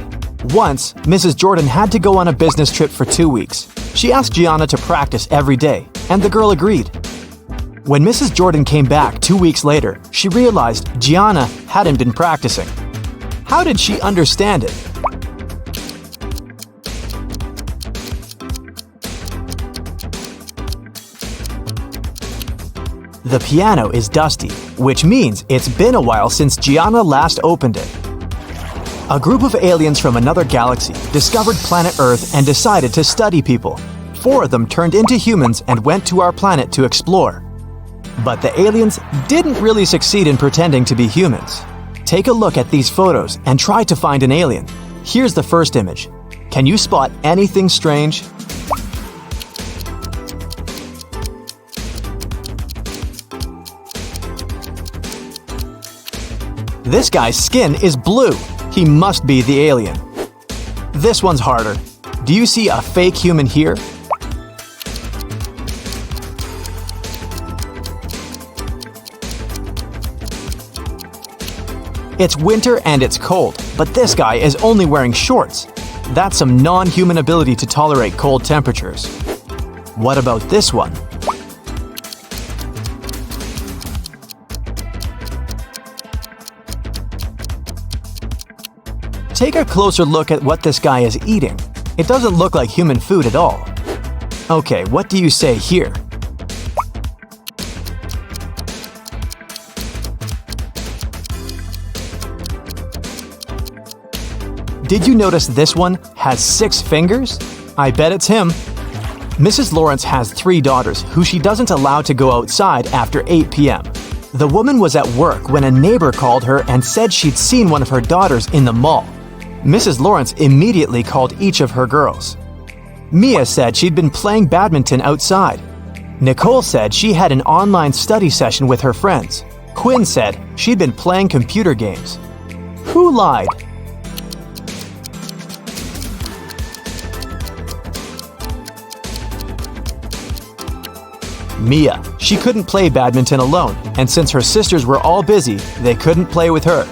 Once, Mrs. Jordan had to go on a business trip for 2 weeks. She asked Gianna to practice every day, and the girl agreed. When Mrs. Jordan came back 2 weeks later, she realized Gianna hadn't been practicing. How did she understand it? The piano is dusty, which means it's been a while since Gianna last opened it. A group of aliens from another galaxy discovered planet Earth and decided to study people. 4 of them turned into humans and went to our planet to explore. But the aliens didn't really succeed in pretending to be humans. Take a look at these photos and try to find an alien. Here's the first image. Can you spot anything strange? This guy's skin is blue. He must be the alien. This one's harder. Do you see a fake human here? It's winter and it's cold, but this guy is only wearing shorts. That's some non-human ability to tolerate cold temperatures. What about this one? Take a closer look at what this guy is eating. It doesn't look like human food at all. Okay, what do you say here? Did you notice this one has 6 fingers? I bet it's him. Mrs. Lawrence has 3 daughters who she doesn't allow to go outside after 8 p.m. The woman was at work when a neighbor called her and said she'd seen one of her daughters in the mall. Mrs. Lawrence immediately called each of her girls. Mia said she'd been playing badminton outside. Nicole said she had an online study session with her friends. Quinn said she'd been playing computer games. Who lied? Mia. She couldn't play badminton alone, and since her sisters were all busy, they couldn't play with her.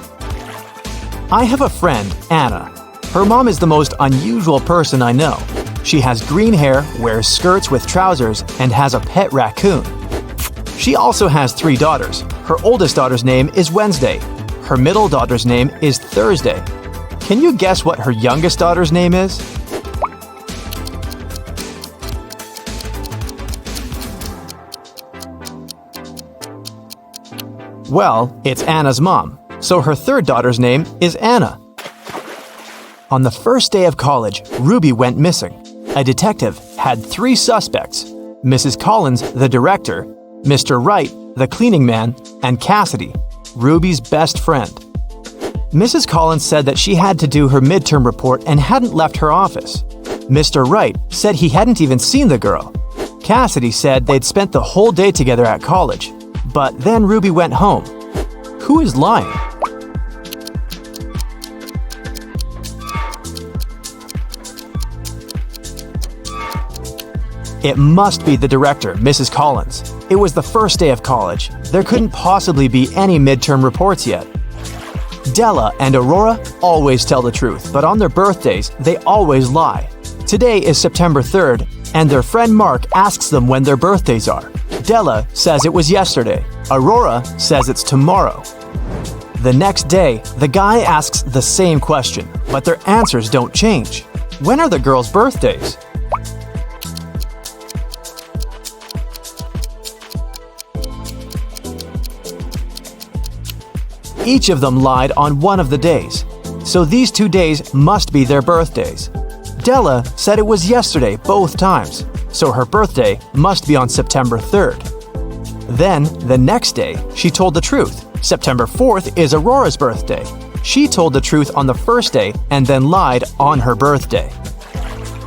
I have a friend, Anna. Her mom is the most unusual person I know. She has green hair, wears skirts with trousers, and has a pet raccoon. She also has 3 daughters. Her oldest daughter's name is Wednesday. Her middle daughter's name is Thursday. Can you guess what her youngest daughter's name is? Well, it's Anna's mom, so her 3rd daughter's name is Anna. On the first day of college, Ruby went missing. A detective had 3 suspects: Mrs. Collins, the director, Mr. Wright, the cleaning man, and Cassidy, Ruby's best friend. Mrs. Collins said that she had to do her midterm report and hadn't left her office. Mr. Wright said he hadn't even seen the girl. Cassidy said they'd spent the whole day together at college. But then Ruby went home. Who is lying? It must be the director, Mrs. Collins. It was the first day of college. There couldn't possibly be any midterm reports yet. Della and Aurora always tell the truth, but on their birthdays, they always lie. Today is September 3rd, and their friend Mark asks them when their birthdays are. Della says it was yesterday. Aurora says it's tomorrow. The next day, the guy asks the same question, but their answers don't change. When are the girls' birthdays? Each of them lied on one of the days, so these 2 days must be their birthdays. Della said it was yesterday both times, so her birthday must be on September 3rd. Then, the next day, she told the truth. September 4th is Aurora's birthday. She told the truth on the first day and then lied on her birthday.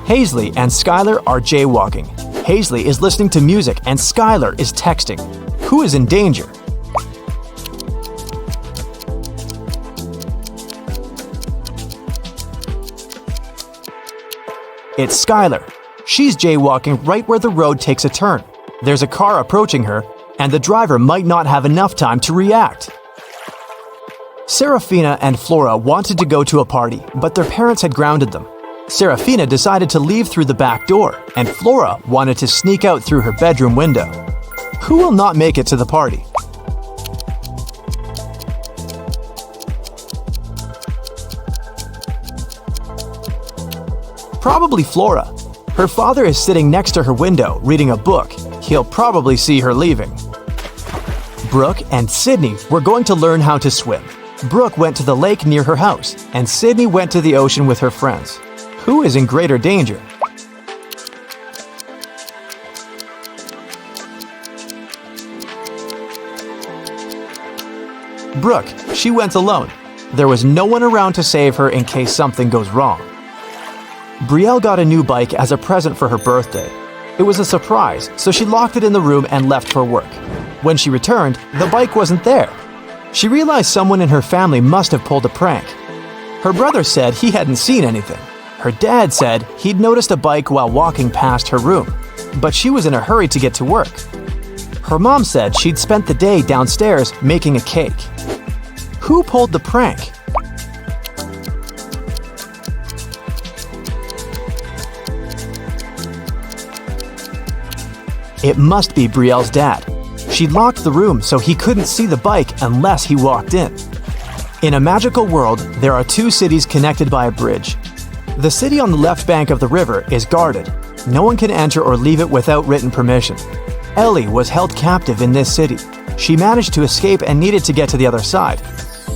Hazley and Skylar are jaywalking. Hazley is listening to music and Skylar is texting. Who is in danger? It's Skylar. She's jaywalking right where the road takes a turn. There's a car approaching her, and the driver might not have enough time to react. Serafina and Flora wanted to go to a party, but their parents had grounded them. Serafina decided to leave through the back door, and Flora wanted to sneak out through her bedroom window. Who will not make it to the party? Probably Flora. Her father is sitting next to her window reading a book. He'll probably see her leaving. Brooke and Sydney were going to learn how to swim. Brooke went to the lake near her house, and Sydney went to the ocean with her friends. Who is in greater danger? Brooke. She went alone. There was no one around to save her in case something goes wrong. Brielle got a new bike as a present for her birthday. It was a surprise, so she locked it in the room and left for work. When she returned, the bike wasn't there. She realized someone in her family must have pulled a prank. Her brother said he hadn't seen anything. Her dad said he'd noticed a bike while walking past her room, but she was in a hurry to get to work. Her mom said she'd spent the day downstairs making a cake. Who pulled the prank? It must be Brielle's dad. She locked the room so he couldn't see the bike unless he walked in. In a magical world, there are two cities connected by a bridge. The city on the left bank of the river is guarded. No one can enter or leave it without written permission. Ellie was held captive in this city. She managed to escape and needed to get to the other side.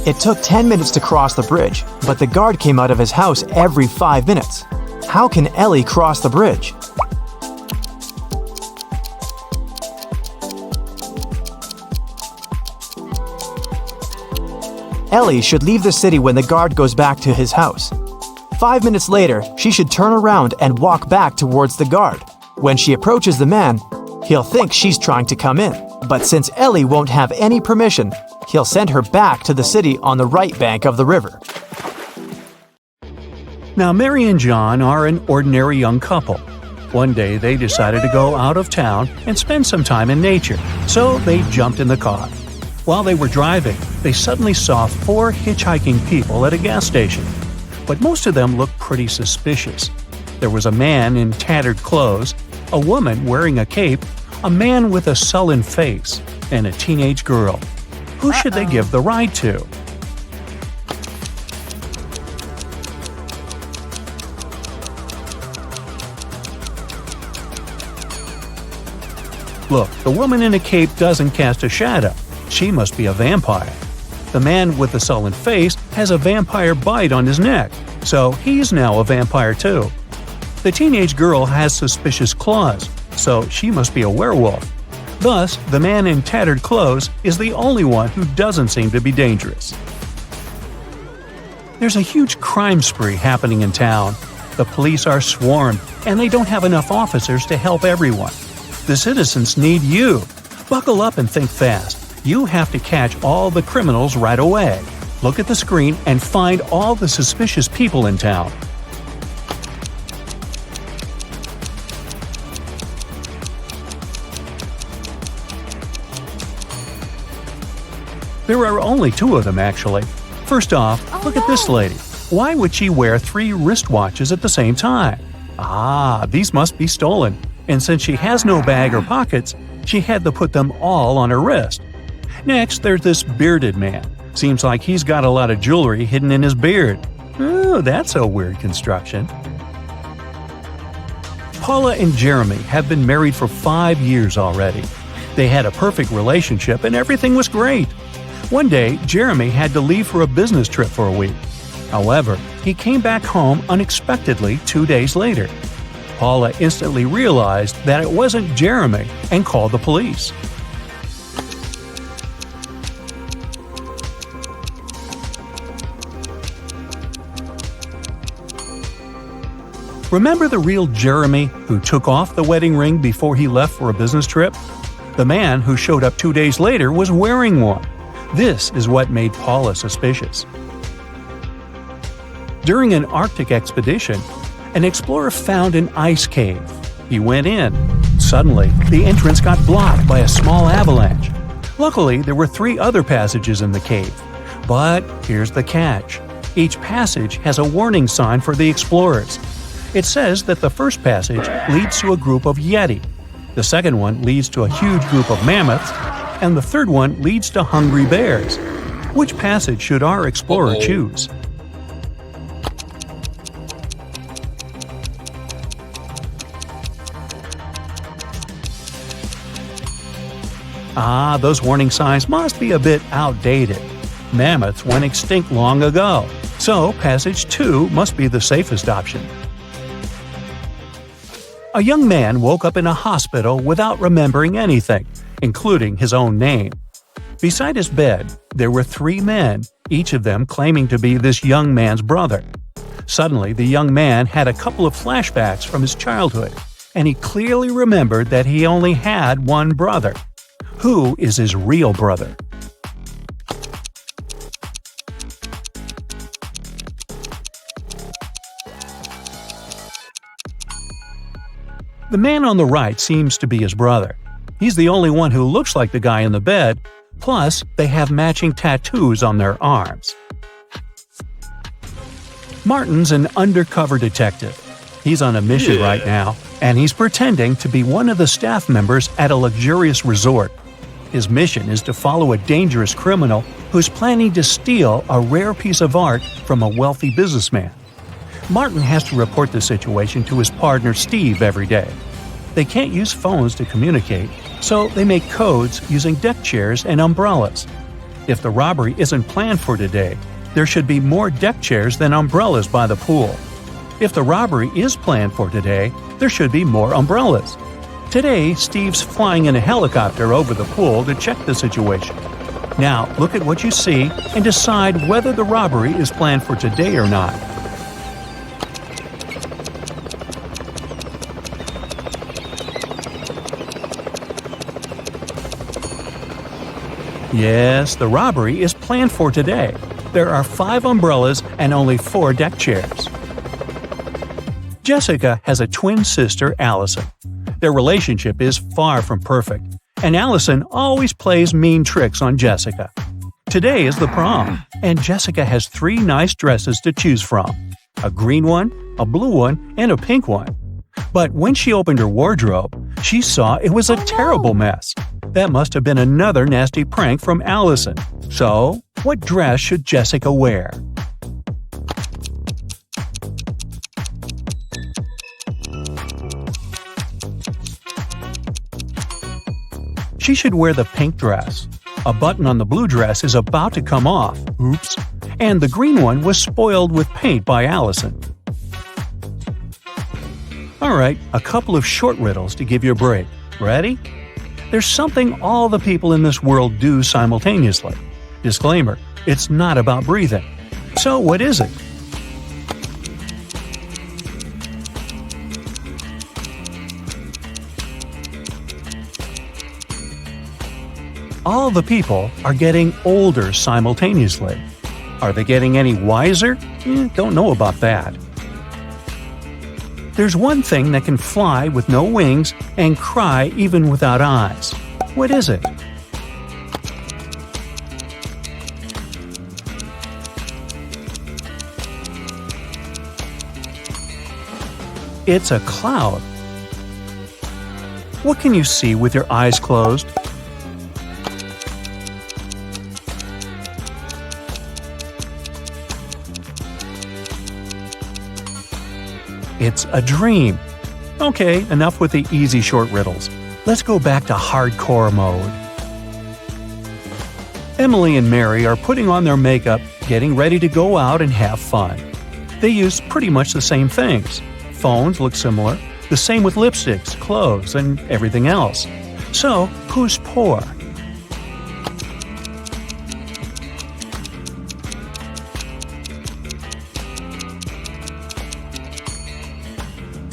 It took 10 minutes to cross the bridge, but the guard came out of his house every 5 minutes. How can Ellie cross the bridge? Ellie should leave the city when the guard goes back to his house. 5 minutes later, she should turn around and walk back towards the guard. When she approaches the man, he'll think she's trying to come in. But since Ellie won't have any permission, he'll send her back to the city on the right bank of the river. Now, Mary and John are an ordinary young couple. One day they decided to go out of town and spend some time in nature, so they jumped in the car. While they were driving, they suddenly saw 4 hitchhiking people at a gas station. But most of them looked pretty suspicious. There was a man in tattered clothes, a woman wearing a cape, a man with a sullen face, and a teenage girl. Who should they give the ride to? Look, the woman in a cape doesn't cast a shadow. She must be a vampire. The man with the sullen face has a vampire bite on his neck, so he's now a vampire too. The teenage girl has suspicious claws, so she must be a werewolf. Thus, the man in tattered clothes is the only one who doesn't seem to be dangerous. There's a huge crime spree happening in town. The police are swarmed, and they don't have enough officers to help everyone. The citizens need you. Buckle up and think fast. You have to catch all the criminals right away. Look at the screen and find all the suspicious people in town. There are only 2 of them, actually. First off, look at this lady. Why would she wear 3 wristwatches at the same time? These must be stolen. And since she has no bag or pockets, she had to put them all on her wrist. Next, there's this bearded man. Seems like he's got a lot of jewelry hidden in his beard. Oh, that's a weird construction. Paula and Jeremy have been married for 5 years already. They had a perfect relationship and everything was great. One day, Jeremy had to leave for a business trip for a week. However, he came back home unexpectedly 2 days later. Paula instantly realized that it wasn't Jeremy and called the police. Remember the real Jeremy who took off the wedding ring before he left for a business trip? The man who showed up 2 days later was wearing one. This is what made Paula suspicious. During an Arctic expedition, an explorer found an ice cave. He went in. Suddenly, the entrance got blocked by a small avalanche. Luckily, there were 3 other passages in the cave. But here's the catch. Each passage has a warning sign for the explorers. It says that the first passage leads to a group of Yeti, the second one leads to a huge group of mammoths, and the third one leads to hungry bears. Which passage should our explorer choose? Those warning signs must be a bit outdated. Mammoths went extinct long ago, so passage 2 must be the safest option. A young man woke up in a hospital without remembering anything, including his own name. Beside his bed, there were 3 men, each of them claiming to be this young man's brother. Suddenly, the young man had a couple of flashbacks from his childhood, and he clearly remembered that he only had one brother. Who is his real brother? The man on the right seems to be his brother. He's the only one who looks like the guy in the bed, plus they have matching tattoos on their arms. Martin's an undercover detective. He's on a mission right now, and he's pretending to be one of the staff members at a luxurious resort. His mission is to follow a dangerous criminal who's planning to steal a rare piece of art from a wealthy businessman. Martin has to report the situation to his partner Steve every day. They can't use phones to communicate, so they make codes using deck chairs and umbrellas. If the robbery isn't planned for today, there should be more deck chairs than umbrellas by the pool. If the robbery is planned for today, there should be more umbrellas. Today, Steve's flying in a helicopter over the pool to check the situation. Now, look at what you see and decide whether the robbery is planned for today or not. Yes, the robbery is planned for today. There are 5 umbrellas and only 4 deck chairs. Jessica has a twin sister, Allison. Their relationship is far from perfect, and Allison always plays mean tricks on Jessica. Today is the prom, and Jessica has 3 nice dresses to choose from: a green one, a blue one, and a pink one. But when she opened her wardrobe, she saw it was a terrible mess. That must have been another nasty prank from Allison. So, what dress should Jessica wear? She should wear the pink dress. A button on the blue dress is about to come off. Oops. And the green one was spoiled with paint by Allison. Alright, a couple of short riddles to give you a break. Ready? There's something all the people in this world do simultaneously. Disclaimer, it's not about breathing. So what is it? All the people are getting older simultaneously. Are they getting any wiser? Don't know about that. There's one thing that can fly with no wings and cry even without eyes. What is it? It's a cloud. What can you see with your eyes closed? It's a dream. Okay, enough with the easy short riddles. Let's go back to hardcore mode. Emily and Mary are putting on their makeup, getting ready to go out and have fun. They use pretty much the same things. Phones look similar, the same with lipsticks, clothes, and everything else. So, who's poor?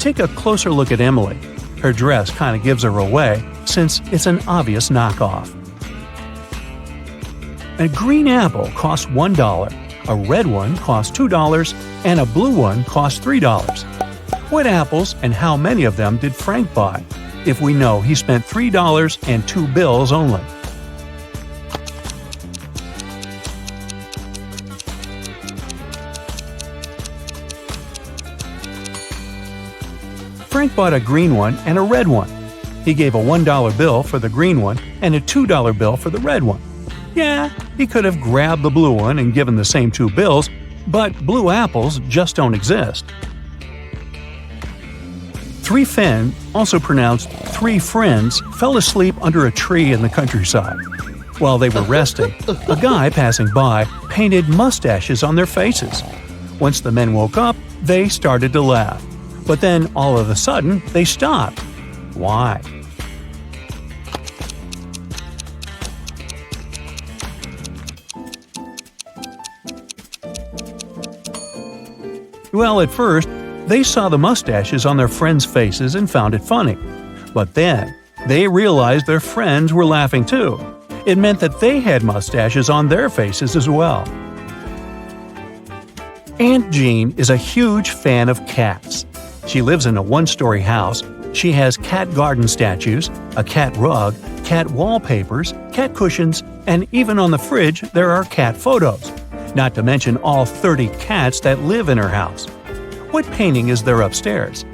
take a closer look at Emily. Her dress kind of gives her away, since it's an obvious knockoff. A green apple costs $1, a red one costs $2, and a blue one costs $3. What apples and how many of them did Frank buy, if we know he spent $3 and 2 bills only? Frank bought a green one and a red one. He gave a $1 bill for the green one and a $2 bill for the red one. Yeah, he could have grabbed the blue one and given the same 2 bills, but blue apples just don't exist. 3 Fen, also pronounced 3 friends, fell asleep under a tree in the countryside. While they were resting, a guy passing by painted mustaches on their faces. Once the men woke up, they started to laugh. But then, all of a sudden, they stopped. Why? Well, at first, they saw the mustaches on their friends' faces and found it funny. But then, they realized their friends were laughing too. It meant that they had mustaches on their faces as well. Aunt Jean is a huge fan of cats. She lives in a 1-story house. She has cat garden statues, a cat rug, cat wallpapers, cat cushions, and even on the fridge there are cat photos. Not to mention all 30 cats that live in her house. What painting is there upstairs?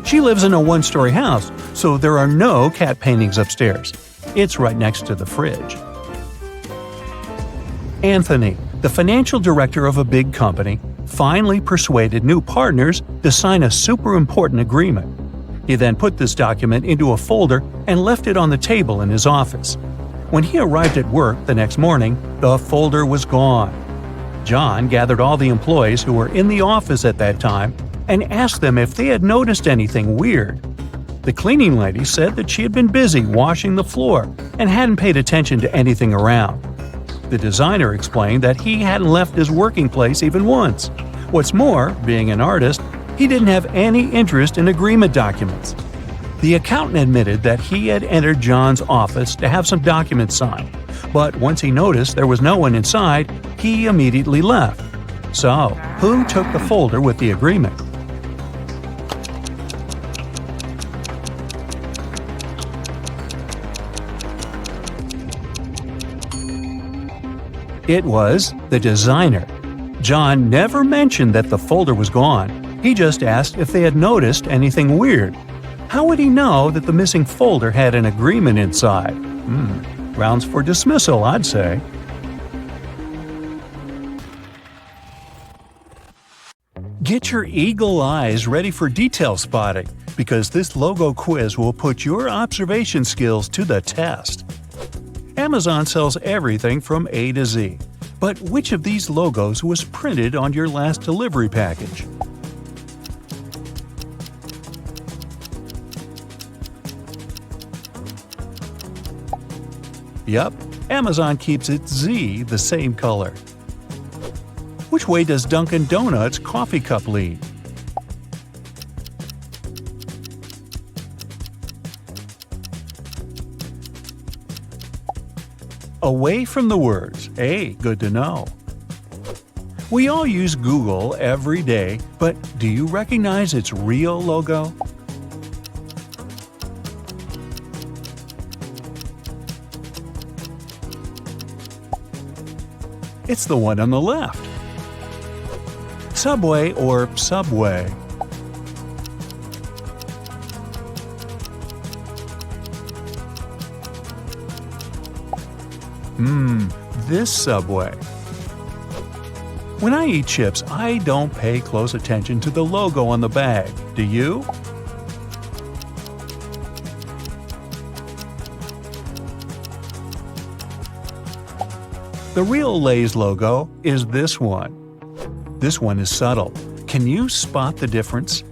She lives in a 1-story house, so there are no cat paintings upstairs. It's right next to the fridge. Anthony, the financial director of a big company, finally persuaded new partners to sign a super important agreement. He then put this document into a folder and left it on the table in his office. When he arrived at work the next morning, the folder was gone. John gathered all the employees who were in the office at that time and asked them if they had noticed anything weird. The cleaning lady said that she had been busy washing the floor and hadn't paid attention to anything around. The designer explained that he hadn't left his working place even once. What's more, being an artist, he didn't have any interest in agreement documents. The accountant admitted that he had entered John's office to have some documents signed, but once he noticed there was no one inside, he immediately left. So, who took the folder with the agreement? It was the designer. John never mentioned that the folder was gone. He just asked if they had noticed anything weird. How would he know that the missing folder had an agreement inside? Grounds for dismissal, I'd say. Get your eagle eyes ready for detail spotting, because this logo quiz will put your observation skills to the test. Amazon sells everything from A to Z. But which of these logos was printed on your last delivery package? Yup, Amazon keeps its Z the same color. Which way does Dunkin' Donuts coffee cup lead? Away from the words. Hey, good to know. We all use Google every day, but do you recognize its real logo? It's the one on the left. Subway or Subway? This Subway. When I eat chips, I don't pay close attention to the logo on the bag. Do you? The real Lay's logo is this one. This one is subtle. Can you spot the difference?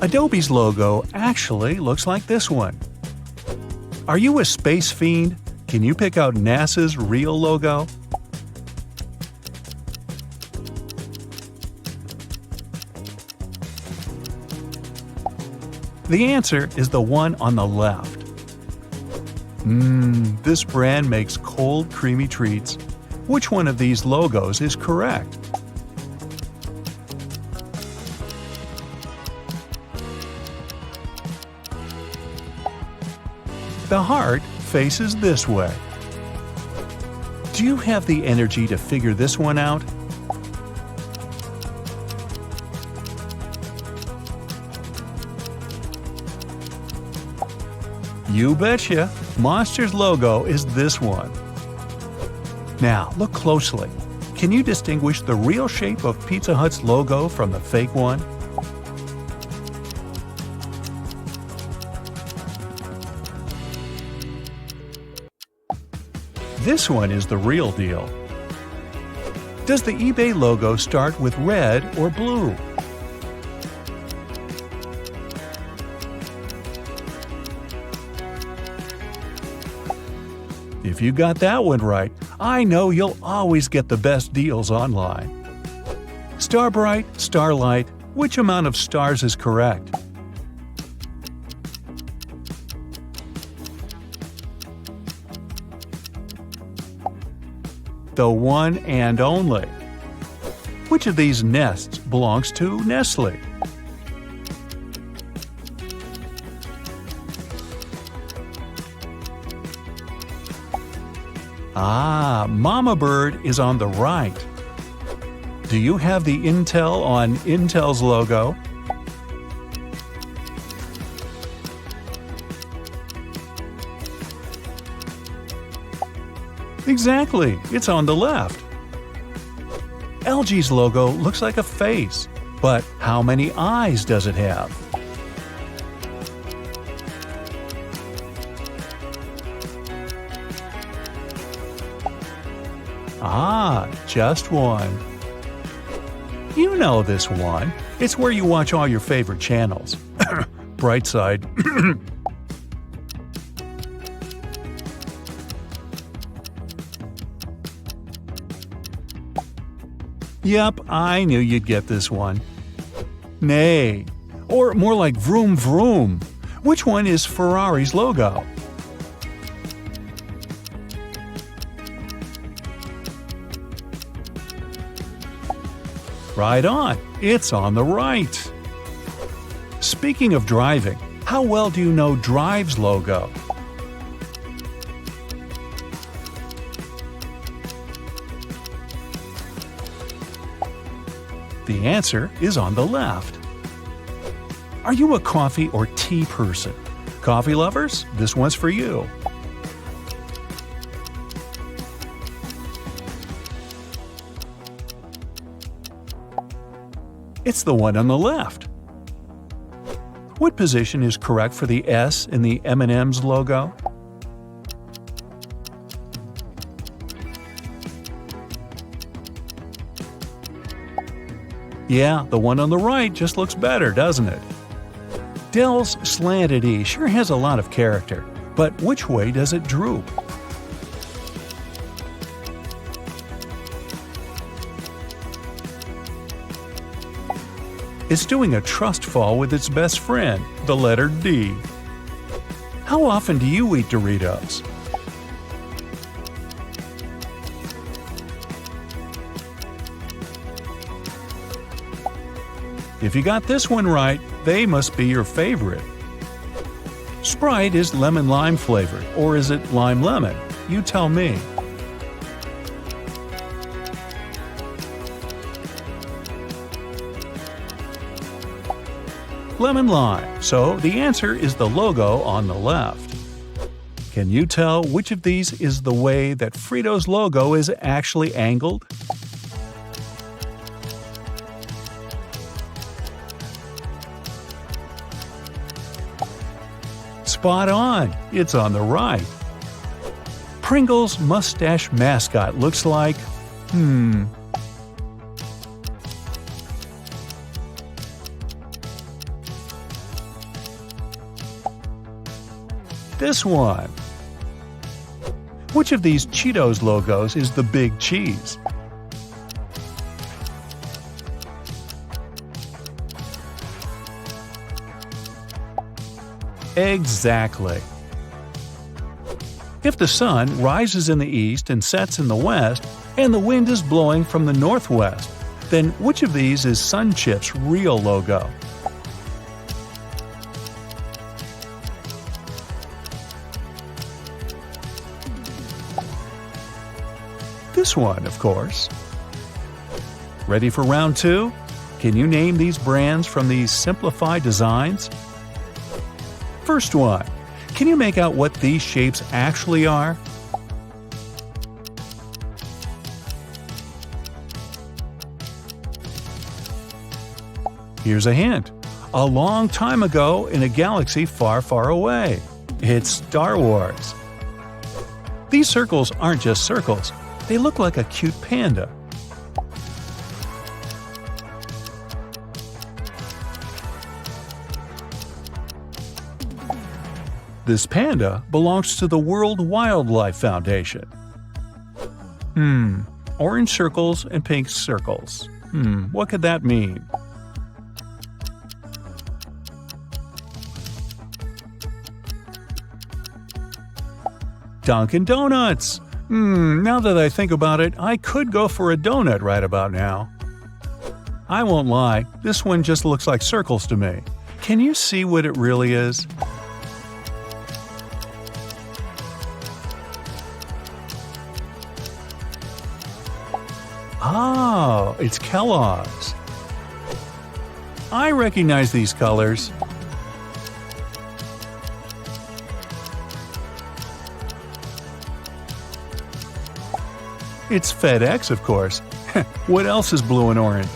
Adobe's logo actually looks like this one. Are you a space fiend? Can you pick out NASA's real logo? The answer is the one on the left. This brand makes cold, creamy treats. Which one of these logos is correct? The heart faces this way. Do you have the energy to figure this one out? You betcha! Monster's logo is this one. Now, look closely. Can you distinguish the real shape of Pizza Hut's logo from the fake one? This one is the real deal. Does the eBay logo start with red or blue? If you got that one right, I know you'll always get the best deals online. Starbright, Starlight, which amount of stars is correct? The one and only. Which of these nests belongs to Nestle? Mama Bird is on the right. Do you have the Intel on Intel's logo? Exactly, it's on the left. LG's logo looks like a face, but how many eyes does it have? Just one. You know this one. It's where you watch all your favorite channels. Brightside. Yep, I knew you'd get this one. Nay. Or more like vroom vroom. Which one is Ferrari's logo? Right on, it's on the right. Speaking of driving, how well do you know Drive's logo? The answer is on the left. Are you a coffee or tea person? Coffee lovers, this one's for you. It's the one on the left. What position is correct for the S in the M&M's logo? Yeah, the one on the right just looks better, doesn't it? Dell's slanted E sure has a lot of character, but which way does it droop? It's doing a trust fall with its best friend, the letter D. How often do you eat Doritos? If you got this one right, they must be your favorite. Sprite is lemon-lime flavored, or is it lime-lemon? You tell me. Lemon lime, so the answer is the logo on the left. Can you tell which of these is the way that Frito's logo is actually angled? Spot on, it's on the right. Pringles' mustache mascot looks like, This one. Which of these Cheetos logos is the big cheese? Exactly. If the sun rises in the east and sets in the west, and the wind is blowing from the northwest, then which of these is Sun Chip's real logo? This one, of course. Ready for round 2? Can you name these brands from these simplified designs? First one. Can you make out what these shapes actually are? Here's a hint. A long time ago in a galaxy far, far away. It's Star Wars. These circles aren't just circles. They look like a cute panda. This panda belongs to the World Wildlife Foundation. Orange circles and pink circles. What could that mean? Dunkin' Donuts! Now that I think about it, I could go for a donut right about now. I won't lie, this one just looks like circles to me. Can you see what it really is? Oh, it's Kellogg's. I recognize these colors. It's FedEx, of course. What else is blue and orange?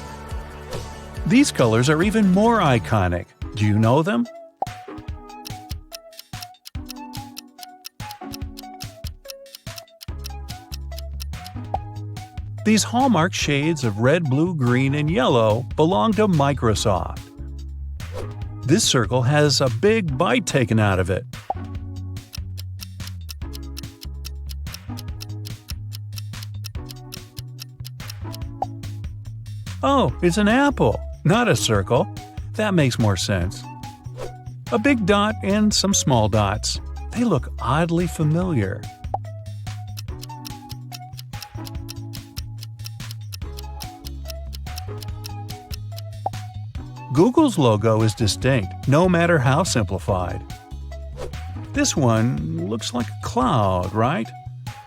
These colors are even more iconic. Do you know them? These hallmark shades of red, blue, green, and yellow belong to Microsoft. This circle has a big bite taken out of it. Oh, it's an apple, not a circle. That makes more sense. A big dot and some small dots. They look oddly familiar. Google's logo is distinct, no matter how simplified. This one looks like a cloud, right?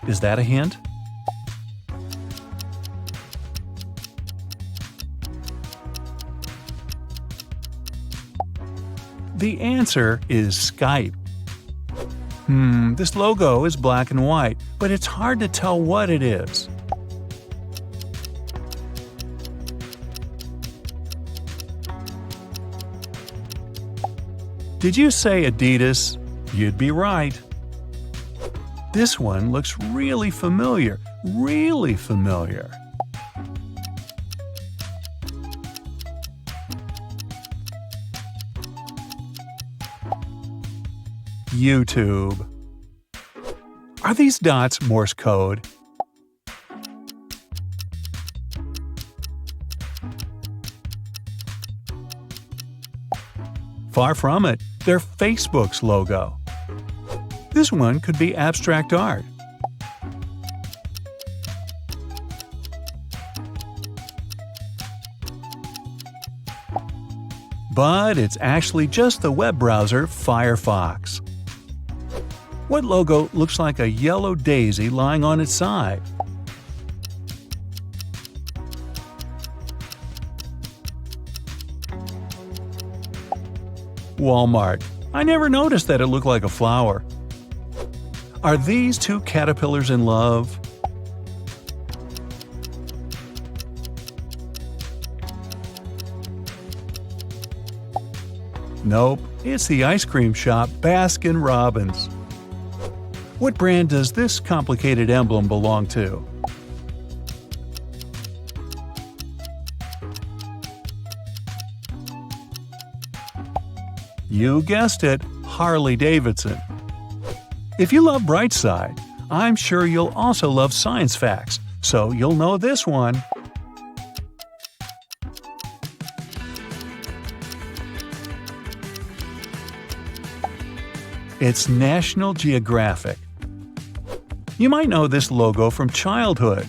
Is that a hint? The answer is Skype. This logo is black and white, but it's hard to tell what it is. Did you say Adidas? You'd be right. This one looks really familiar, really familiar. YouTube. Are these dots Morse code? Far from it. They're Facebook's logo. This one could be abstract art. But it's actually just the web browser Firefox. What logo looks like a yellow daisy lying on its side? Walmart. I never noticed that it looked like a flower. Are these two caterpillars in love? Nope, it's the ice cream shop Baskin Robbins. What brand does this complicated emblem belong to? You guessed it, Harley Davidson. If you love Brightside, I'm sure you'll also love science facts, so you'll know this one. It's National Geographic. You might know this logo from childhood.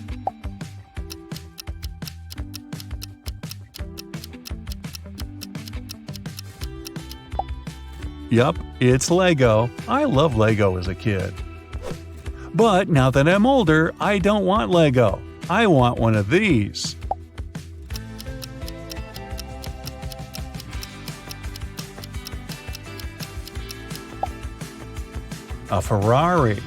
Yup, it's Lego. I love Lego as a kid. But now that I'm older, I don't want Lego. I want one of these. A Ferrari.